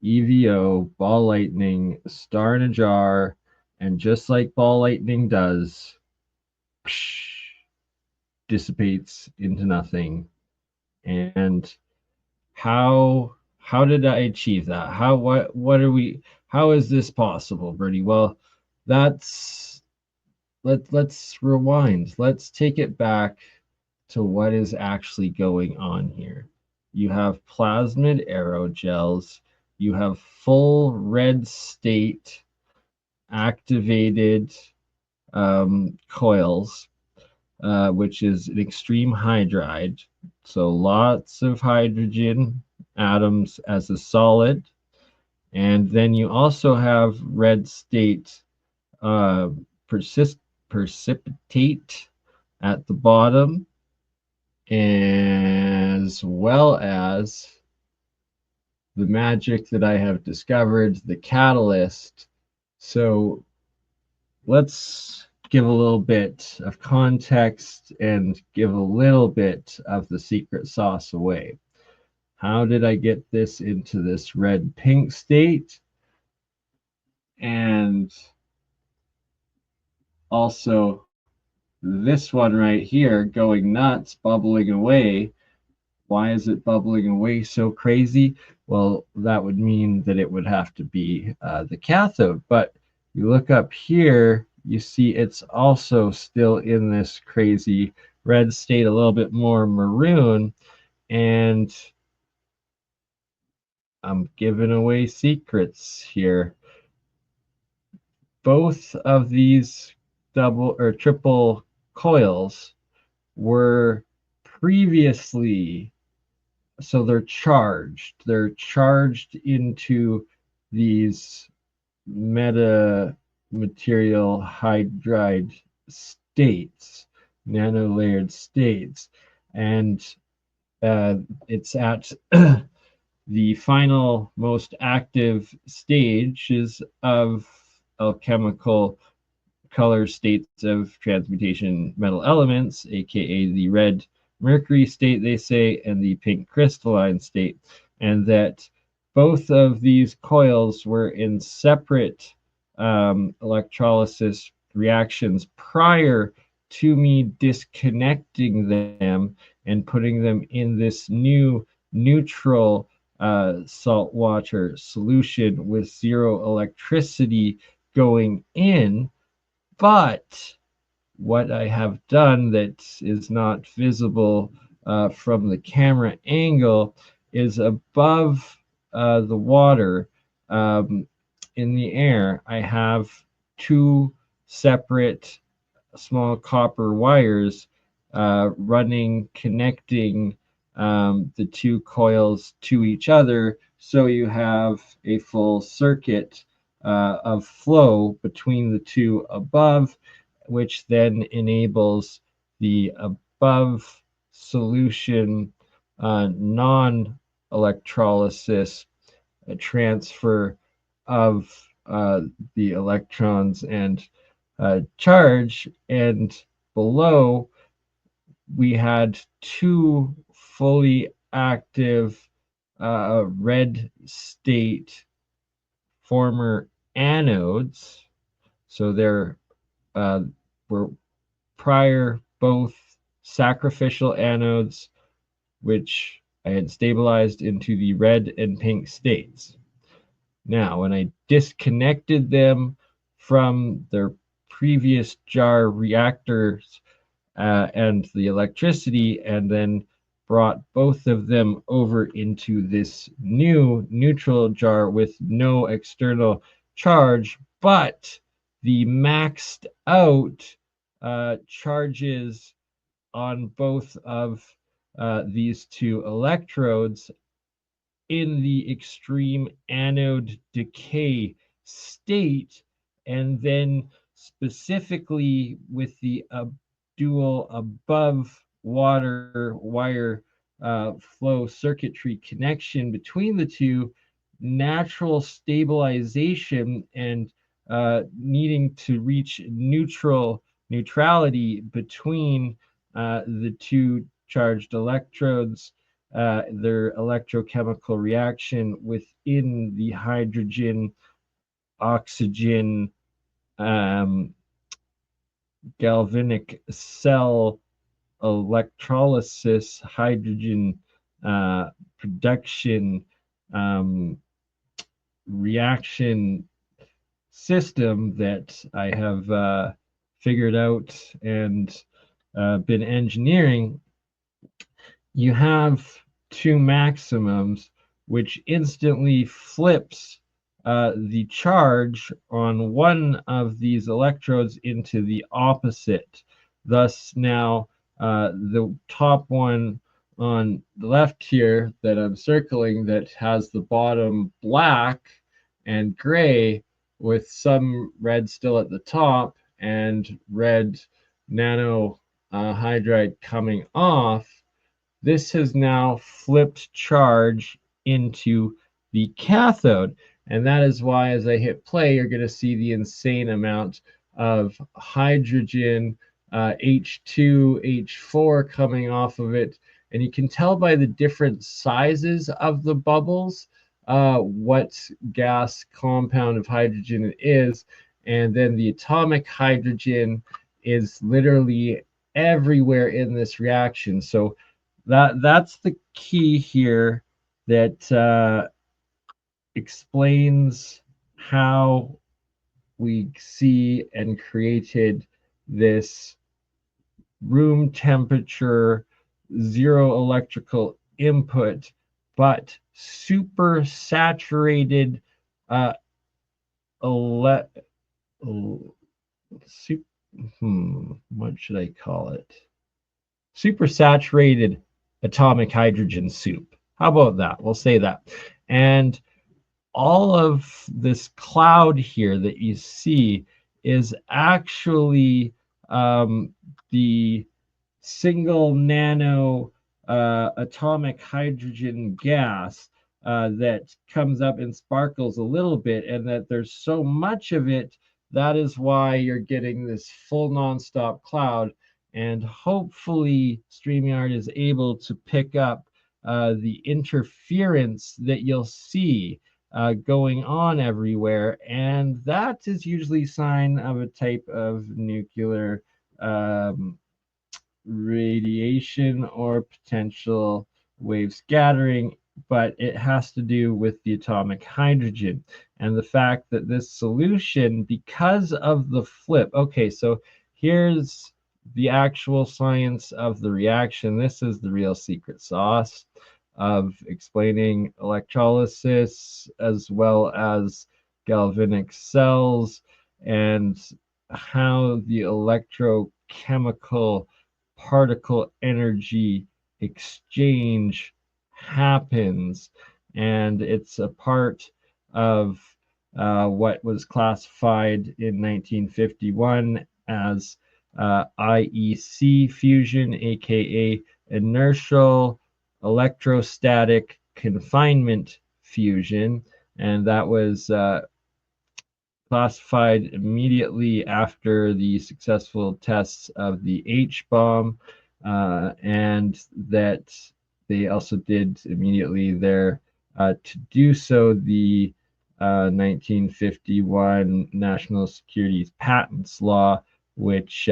EVO, ball lightning, star in a jar, and just like ball lightning does, dissipates into nothing. And how did I achieve that? What are we? How is this possible, Bertie? Well, let's rewind. Let's take it back to what is actually going on here. You have plasmid aerogels. You have full red state activated coils, which is an extreme hydride. So lots of hydrogen atoms as a solid. And then you also have red state precipitate at the bottom, as well as the magic that I have discovered, the catalyst. So let's give a little bit of context and give a little bit of the secret sauce away. How did I get this into this red pink state? And also this one right here going nuts, bubbling away. Why is it bubbling away so crazy? Well, that would mean that it would have to be the cathode. But you look up here, you see it's also still in this crazy red state, a little bit more maroon. And I'm giving away secrets here. Both of these double or triple coils were previously so they're charged. They're charged into these meta material hydride states, nanolayered states, and it's at the final most active stages of alchemical color states of transmutation metal elements, aka the red mercury state, they say, and the pink crystalline state, and that both of these coils were in separate electrolysis reactions prior to me disconnecting them and putting them in this new neutral saltwater solution with zero electricity going in. But what I have done that is not visible from the camera angle is above the water, um, in the air, I have two separate small copper wires running, connecting the two coils to each other. So you have a full circuit of flow between the two above, which then enables the above solution non electrolysis transfer of the electrons and charge, and below we had two fully active red state former anodes. So there were prior both sacrificial anodes, which I had stabilized into the red and pink states. Now, when I disconnected them from their previous jar reactors and the electricity, and then brought both of them over into this new neutral jar with no external charge, but the maxed out charges on both of these two electrodes in the extreme anode decay state, and then specifically with the dual above water wire flow circuitry connection between the two, natural stabilization and needing to reach neutrality between the two charged electrodes, their electrochemical reaction within the hydrogen oxygen galvanic cell electrolysis hydrogen production reaction system that I have figured out and been engineering. You have two maximums, which instantly flips the charge on one of these electrodes into the opposite. Thus, now the top one on the left here that I'm circling that has the bottom black and gray with some red still at the top and red nano hydride coming off, this has now flipped charge into the cathode. And that is why, as I hit play, you're going to see the insane amount of hydrogen, H2, H4 coming off of it. And you can tell by the different sizes of the bubbles what gas compound of hydrogen it is. And then the atomic hydrogen is literally everywhere in this reaction. So that's the key here that explains how we see and created this room temperature, zero electrical input, but super saturated ele- super, what should I call it? Super saturated atomic hydrogen soup. How about that? We'll say that. And all of this cloud here that you see is actually the single nano atomic hydrogen gas that comes up and sparkles a little bit, and that there's so much of it. That is why you're getting this full nonstop cloud. And hopefully, StreamYard is able to pick up the interference that you'll see going on everywhere. And that is usually a sign of a type of nuclear radiation or potential wave scattering, but it has to do with the atomic hydrogen and the fact that this solution, because of the flip. Okay, so here's the actual science of the reaction. This is the real secret sauce of explaining electrolysis as well as galvanic cells and how the electrochemical particle energy exchange happens. And it's a part of what was classified in 1951 as IEC fusion, aka inertial electrostatic confinement fusion. And that was classified immediately after the successful tests of the H bomb, and that they also did immediately there to do so the 1951 National Securities Patents Law, which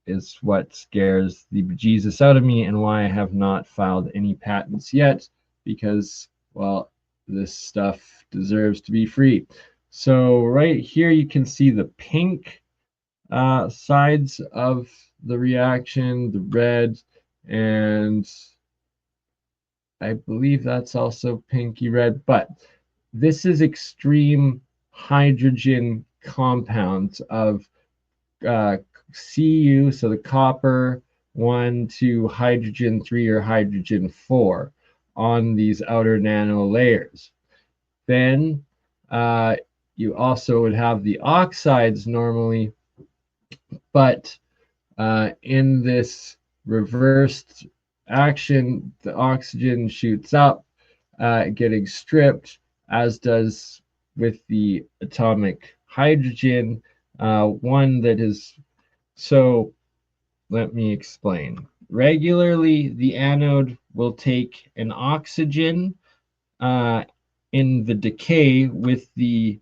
is what scares the bejesus out of me and why I have not filed any patents yet, because, well, this stuff deserves to be free. So right here you can see the pink sides of the reaction, the red, and I believe that's also pinky red, but this is extreme hydrogen compounds of Cu, so the copper 1 to hydrogen 3 or hydrogen 4 on these outer nano layers. Then you also would have the oxides normally, but in this reversed action, the oxygen shoots up, getting stripped, as does with the atomic hydrogen, one that is. So let me explain. Regularly, the anode will take an oxygen in the decay with the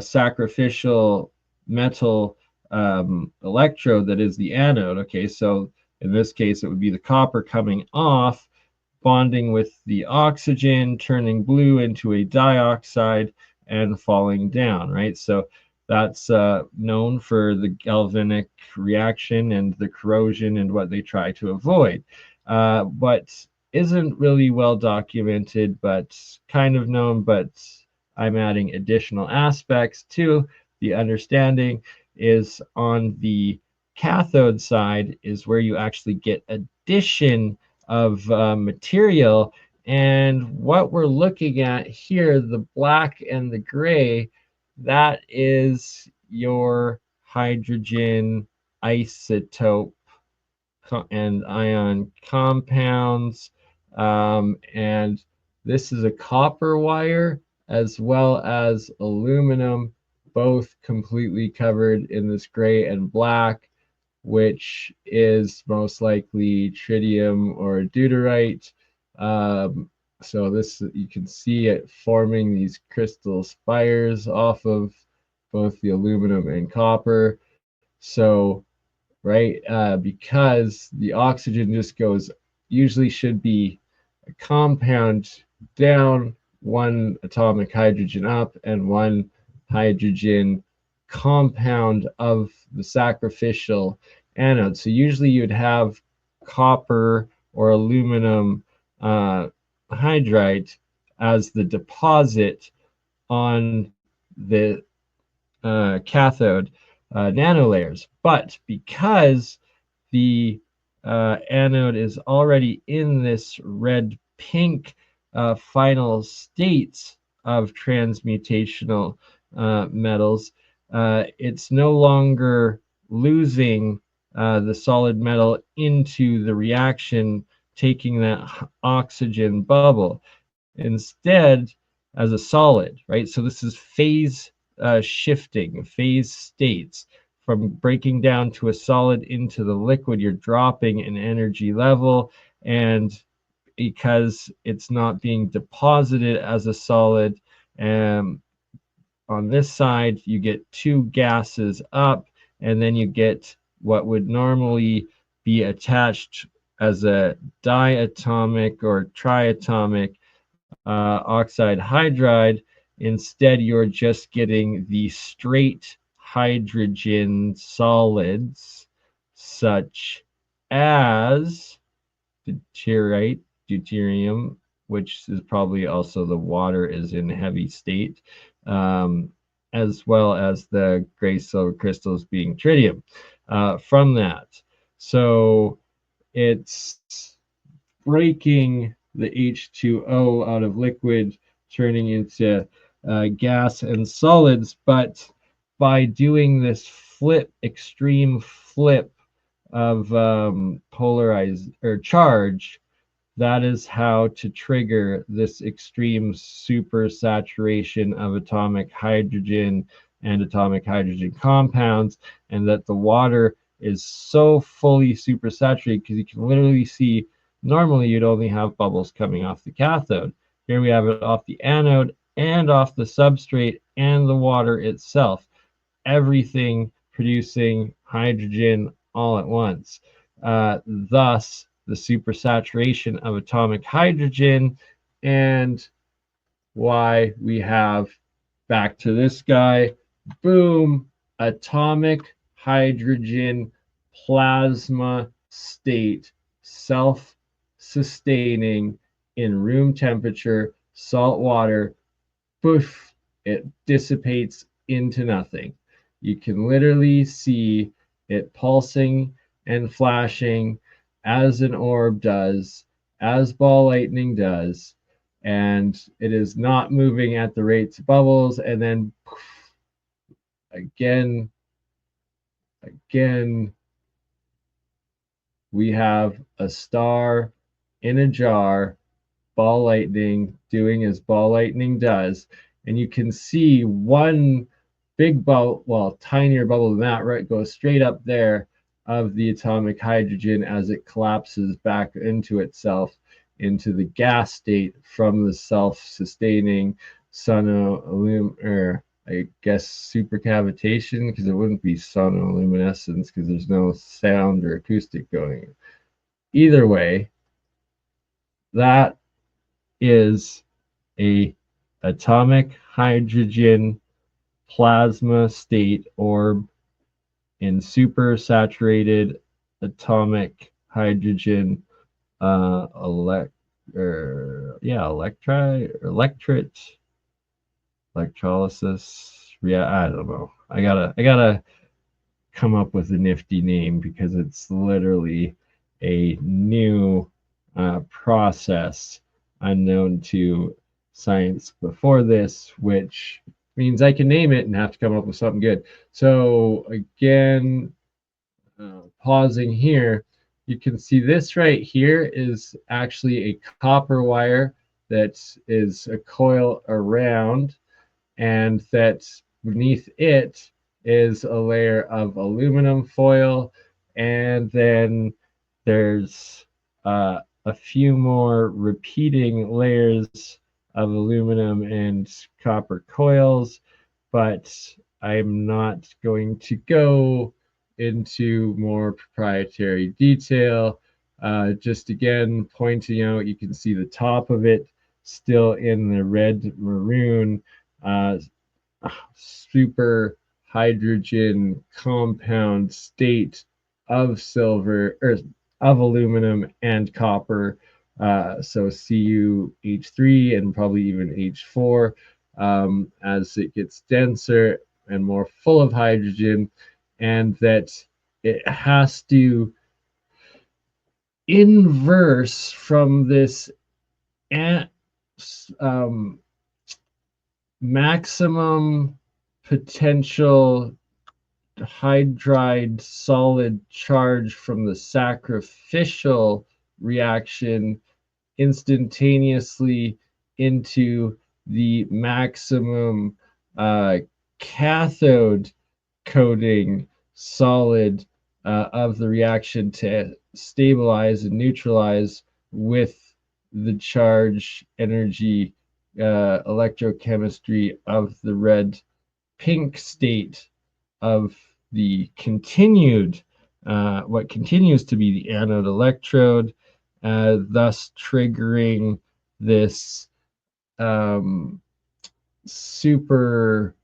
sacrificial metal electrode that is the anode. Okay, so in this case, it would be the copper coming off, bonding with the oxygen, turning blue into a dioxide, and falling down, right? So that's known for the galvanic reaction and the corrosion and what they try to avoid. What isn't really well documented, but kind of known, but I'm adding additional aspects to the understanding, is on the cathode side is where you actually get addition of material. And what we're looking at here, the black and the gray, that is your hydrogen isotope and ion compounds. And this is a copper wire as well as aluminum, both completely covered in this gray and black, which is most likely tritium or deuterite. So this, you can see it forming these crystal spires off of both the aluminum and copper. So, right, because the oxygen just goes, usually should be a compound down, one atomic hydrogen up, and one hydrogen compound of the sacrificial anode. So usually you'd have copper or aluminum hydride as the deposit on the cathode nanolayers. But because the anode is already in this red pink final states of transmutational metals, it's no longer losing the solid metal into the reaction, taking that oxygen bubble. Instead, as a solid, right? So this is phase shifting, phase states. From breaking down to a solid into the liquid, you're dropping an energy level, and because it's not being deposited as a solid, um, on this side, you get two gases up, and then you get what would normally be attached as a diatomic or triatomic oxide hydride. Instead, you're just getting the straight hydrogen solids, such as deuterium, which is probably also the water is in heavy state, um, as well as the gray silver crystals being tritium from that. So it's breaking the H2O out of liquid, turning into gas and solids. But by doing this extreme flip of polarized or charge, that is how to trigger this extreme supersaturation of atomic hydrogen and atomic hydrogen compounds, and that the water is so fully supersaturated because you can literally see normally you'd only have bubbles coming off the cathode. Here we have it off the anode and off the substrate and the water itself, everything producing hydrogen all at once. Thus, the supersaturation of atomic hydrogen, and why we have, back to this guy, boom, atomic hydrogen plasma state, self sustaining in room temperature, salt water, poof, it dissipates into nothing. You can literally see it pulsing and flashing as an orb does, as ball lightning does, and it is not moving at the rates of bubbles, and then poof, again, we have a star in a jar, ball lightning doing as ball lightning does, and you can see one big bubble, well, tinier bubble than that, right, goes straight up there of the atomic hydrogen as it collapses back into itself into the gas state from the self-sustaining or I guess supercavitation, because it wouldn't be sonoluminescence because there's no sound or acoustic going. Either way, that is a atomic hydrogen plasma state orb in supersaturated atomic hydrogen electrolysis. Yeah, I don't know. I gotta come up with a nifty name because it's literally a new process unknown to science before this, which means I can name it and have to come up with something good. So again, pausing here, you can see this right here is actually a copper wire that is a coil around, and that beneath it is a layer of aluminum foil, and then there's a few more repeating layers of aluminum and copper coils, but I'm not going to go into more proprietary detail. Just again, pointing out, you can see the top of it still in the red maroon super hydrogen compound state of silver or of aluminum and copper. So CuH3 and probably even H4 as it gets denser and more full of hydrogen, and that it has to inverse from this um, maximum potential hydride solid charge from the sacrificial reaction instantaneously into the maximum cathode coating solid of the reaction to stabilize and neutralize with the charge energy electrochemistry of the red pink state of the continued what continues to be the anode electrode, thus triggering this super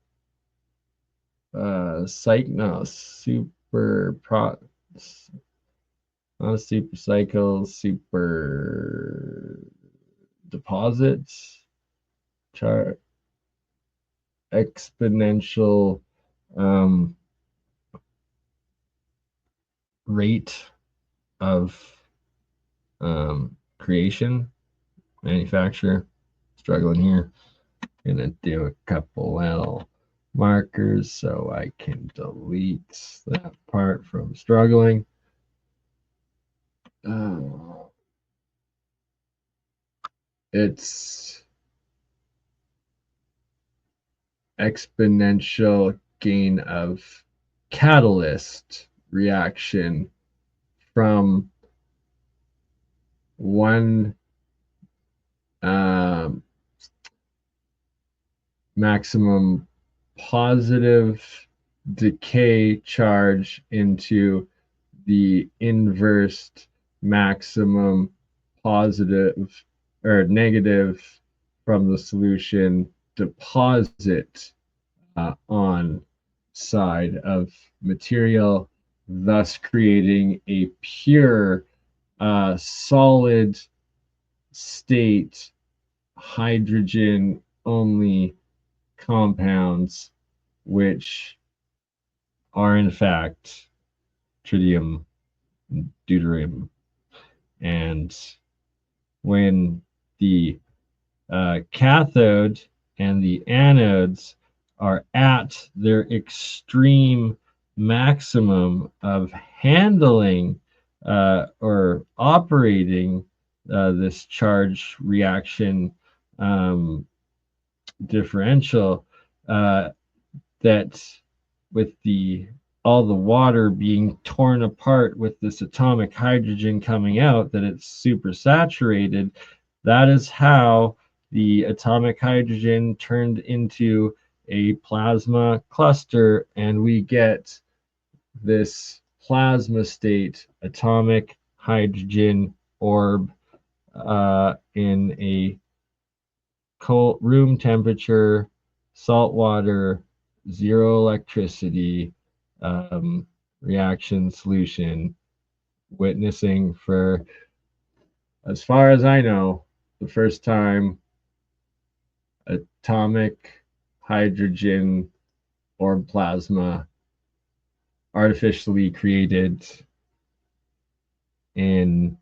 no, super pro not a super cycle, super deposits, char exponential rate of creation, manufacture. Struggling here. Gonna do a couple little markers so I can delete that part from struggling. It's exponential gain of catalyst reaction from one maximum positive decay charge into the inversed maximum positive or negative from the solution deposit on side of material, thus creating a pure solid state hydrogen only compounds, which are in fact tritium, deuterium. And when the cathode and the anodes are at their extreme maximum of handling or operating this charge reaction differential, that with all the water being torn apart with this atomic hydrogen coming out, that it's super saturated. That is how the atomic hydrogen turned into a plasma cluster, and we get this plasma state atomic hydrogen orb in a cold room temperature, salt water, zero electricity reaction solution, witnessing for, as far as I know, the first time atomic hydrogen or plasma artificially created in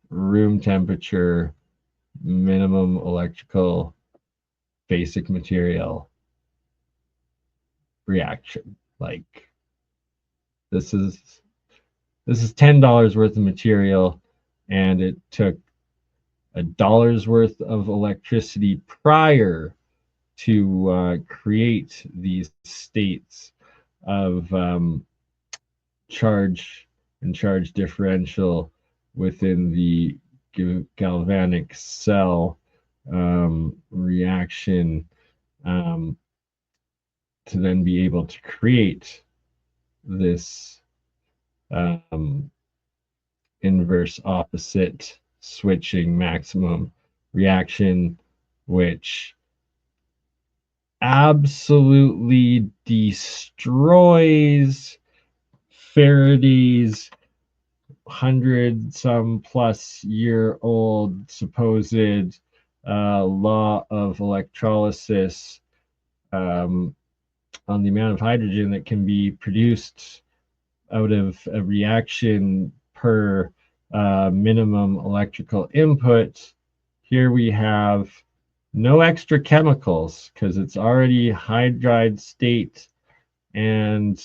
room temperature, minimum electrical basic material reaction. Like this is $10 worth of material, and it took $1 worth of electricity prior to create these states of charge and charge differential within the galvanic cell reaction to then be able to create this inverse opposite switching maximum reaction, which absolutely destroys Faraday's 100-some-plus-year-old supposed law of electrolysis on the amount of hydrogen that can be produced out of a reaction per minimum electrical input. Here we have no extra chemicals because it's already hydride state and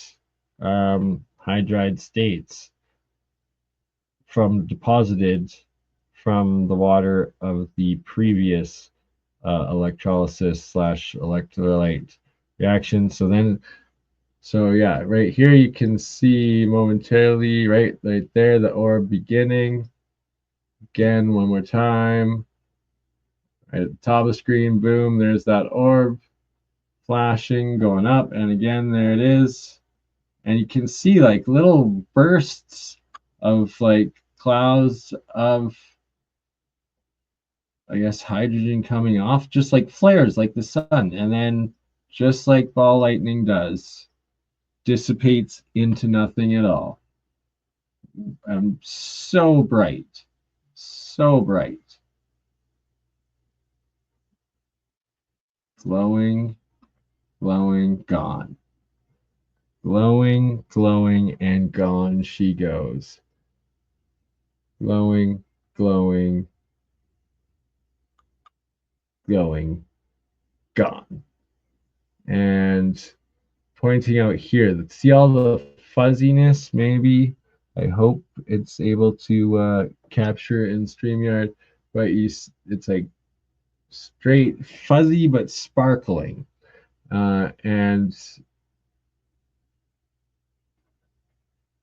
hydride states from deposited from the water of the previous electrolysis slash electrolyte reaction. So yeah, right here you can see momentarily, right there, the orb beginning. Again, one more time. Right at the top of the screen, boom, there's that orb flashing, going up, and again, there it is. And you can see like little bursts of like clouds of, I guess, hydrogen coming off, just like flares like the sun. And then, just like ball lightning does, dissipates into nothing at all. So bright. So bright. Glowing, glowing, gone. Glowing, glowing, and gone she goes. Glowing, glowing, glowing, gone. And pointing out here, see all the fuzziness maybe? I hope it's able to capture in StreamYard, but it's like straight fuzzy but sparkling. And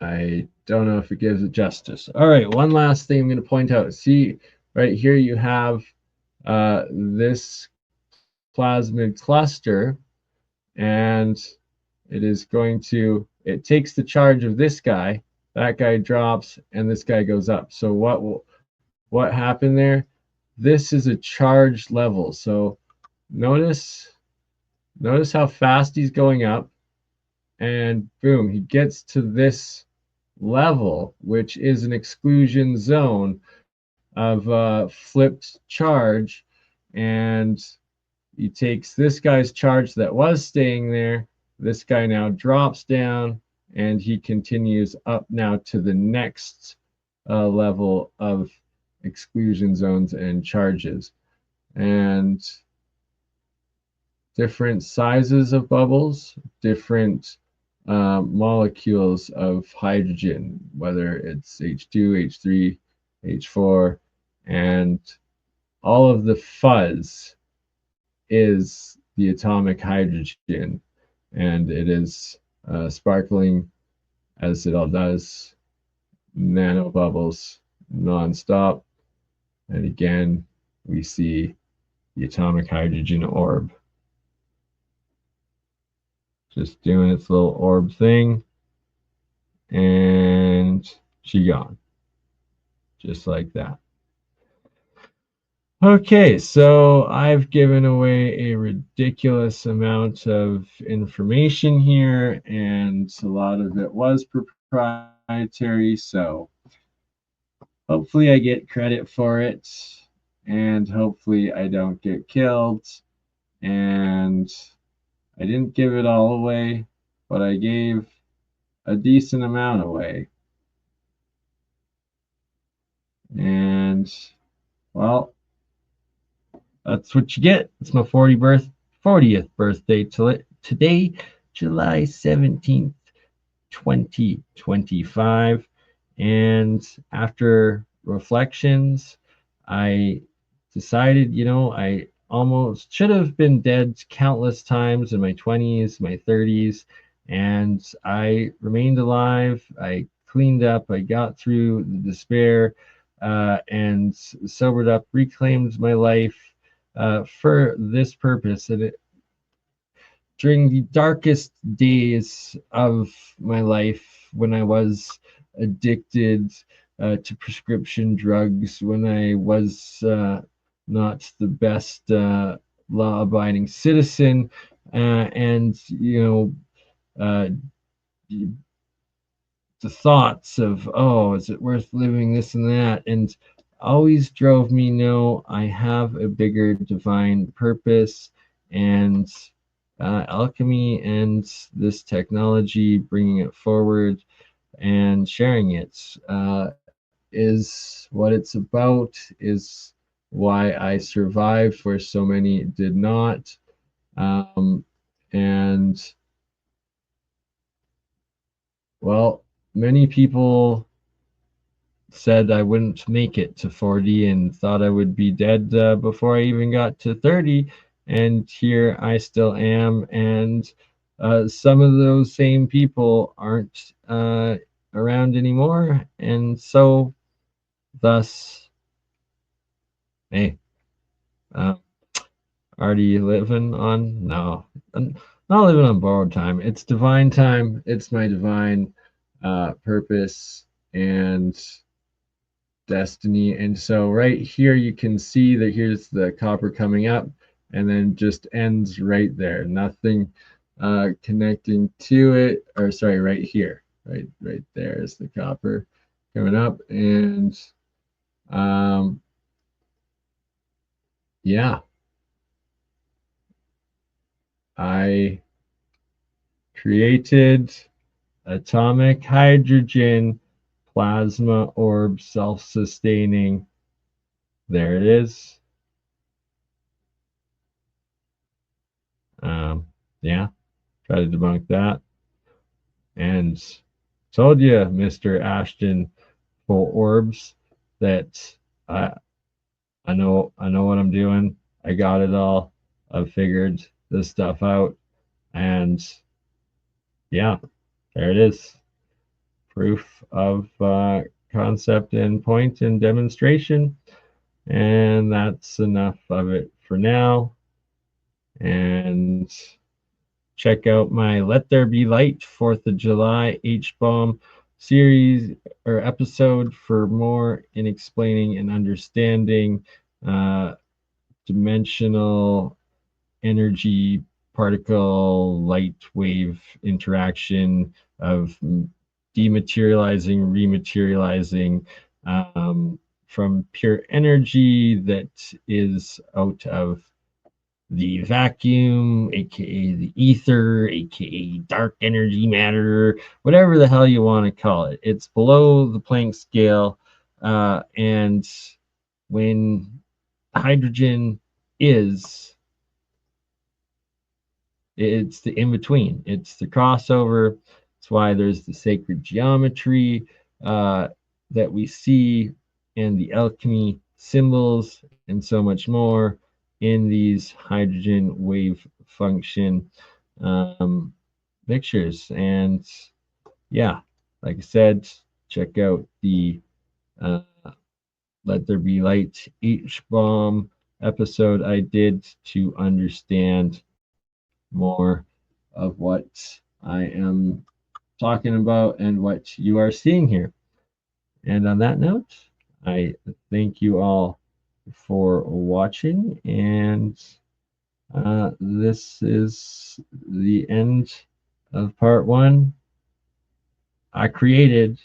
I don't know if it gives it justice. All right, one last thing I'm going to point out. See, right here you have this plasmid cluster, and it takes the charge of this guy, that guy drops, and this guy goes up. So what happened there? This is a charged level. So notice how fast he's going up, and boom, he gets to this level, which is an exclusion zone of flipped charge, and he takes this guy's charge that was staying there. This guy now drops down, and he continues up now to the next level of exclusion zones and charges. And different sizes of bubbles, different molecules of hydrogen, whether it's H2, H3, H4, and all of the fuzz is the atomic hydrogen, and it is sparkling as it all does, nano bubbles non-stop. And again, we see the atomic hydrogen orb just doing its little orb thing, and she gone, just like that. Okay, so I've given away a ridiculous amount of information here, and a lot of it was proprietary, so hopefully I get credit for it, and hopefully I don't get killed. And I didn't give it all away, but I gave a decent amount away. And, well, that's what you get. It's my 40th birthday today, July 17th, 2025. And after reflections, I decided, I almost should have been dead countless times in my 20s, my 30s, and I remained alive. I cleaned up, I got through the despair, and sobered up, reclaimed my life for this purpose. And during the darkest days of my life, when I was addicted to prescription drugs, when I was not the best law-abiding citizen, and uh, the thoughts of, oh, is it worth living, this and that, and always drove me, no, I have a bigger divine purpose. And alchemy and this technology, bringing it forward and sharing it, is what it's about, is why I survived where so many did not. And well, many people said I wouldn't make it to 40 and thought I would be dead before I even got to 30. And here I still am. And some of those same people aren't around anymore. And so, thus, hey, uh, already living on? No, I'm not living on borrowed time. It's divine time. It's my divine purpose and destiny. And so right here, you can see that here's the copper coming up and then just ends right there. Nothing connecting to it, or sorry, right here, right there is the copper coming up. And yeah, I created atomic hydrogen plasma orb self-sustaining. There it is. Yeah, try to debunk that. And told you, Mr. Ashton, full orbs, that I know what I'm doing. I got it all. I've figured this stuff out. And yeah, there it is. Proof of concept and point and demonstration. And that's enough of it for now. And check out my Let There Be Light 4th of July H-Bomb series or episode for more in explaining and understanding dimensional energy particle light wave interaction of dematerializing, rematerializing from pure energy that is out of the vacuum, aka the ether, aka dark energy matter, whatever the hell you want to call it. It's below the Planck scale. And when hydrogen is, it's the in between, it's the crossover. It's why there's the sacred geometry that we see, and the alchemy symbols, and so much more in these hydrogen wave function pictures. And yeah, like I said, check out the Let There Be Light H-Bomb episode I did to understand more of what I am talking about and what you are seeing here. And on that note, I thank you all for watching, and this is the end of part 1. I created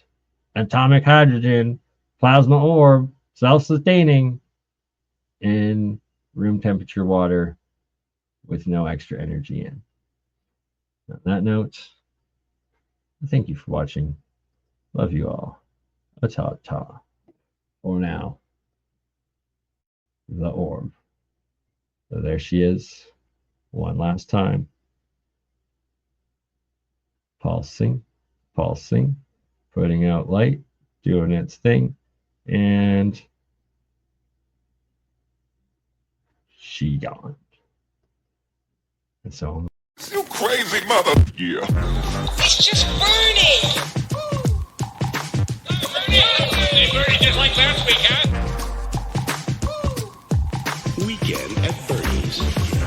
atomic hydrogen plasma orb self-sustaining in room temperature water with no extra energy in. On that note, thank you for watching. Love you all. Ta-ta. For now, the orb. So there she is, one last time. Pulsing, pulsing, putting out light, doing its thing, and she gone. And so, you crazy mother. Yeah. It's just BurnEye. BurnEye just like last week, huh? Weekend at Bernie's.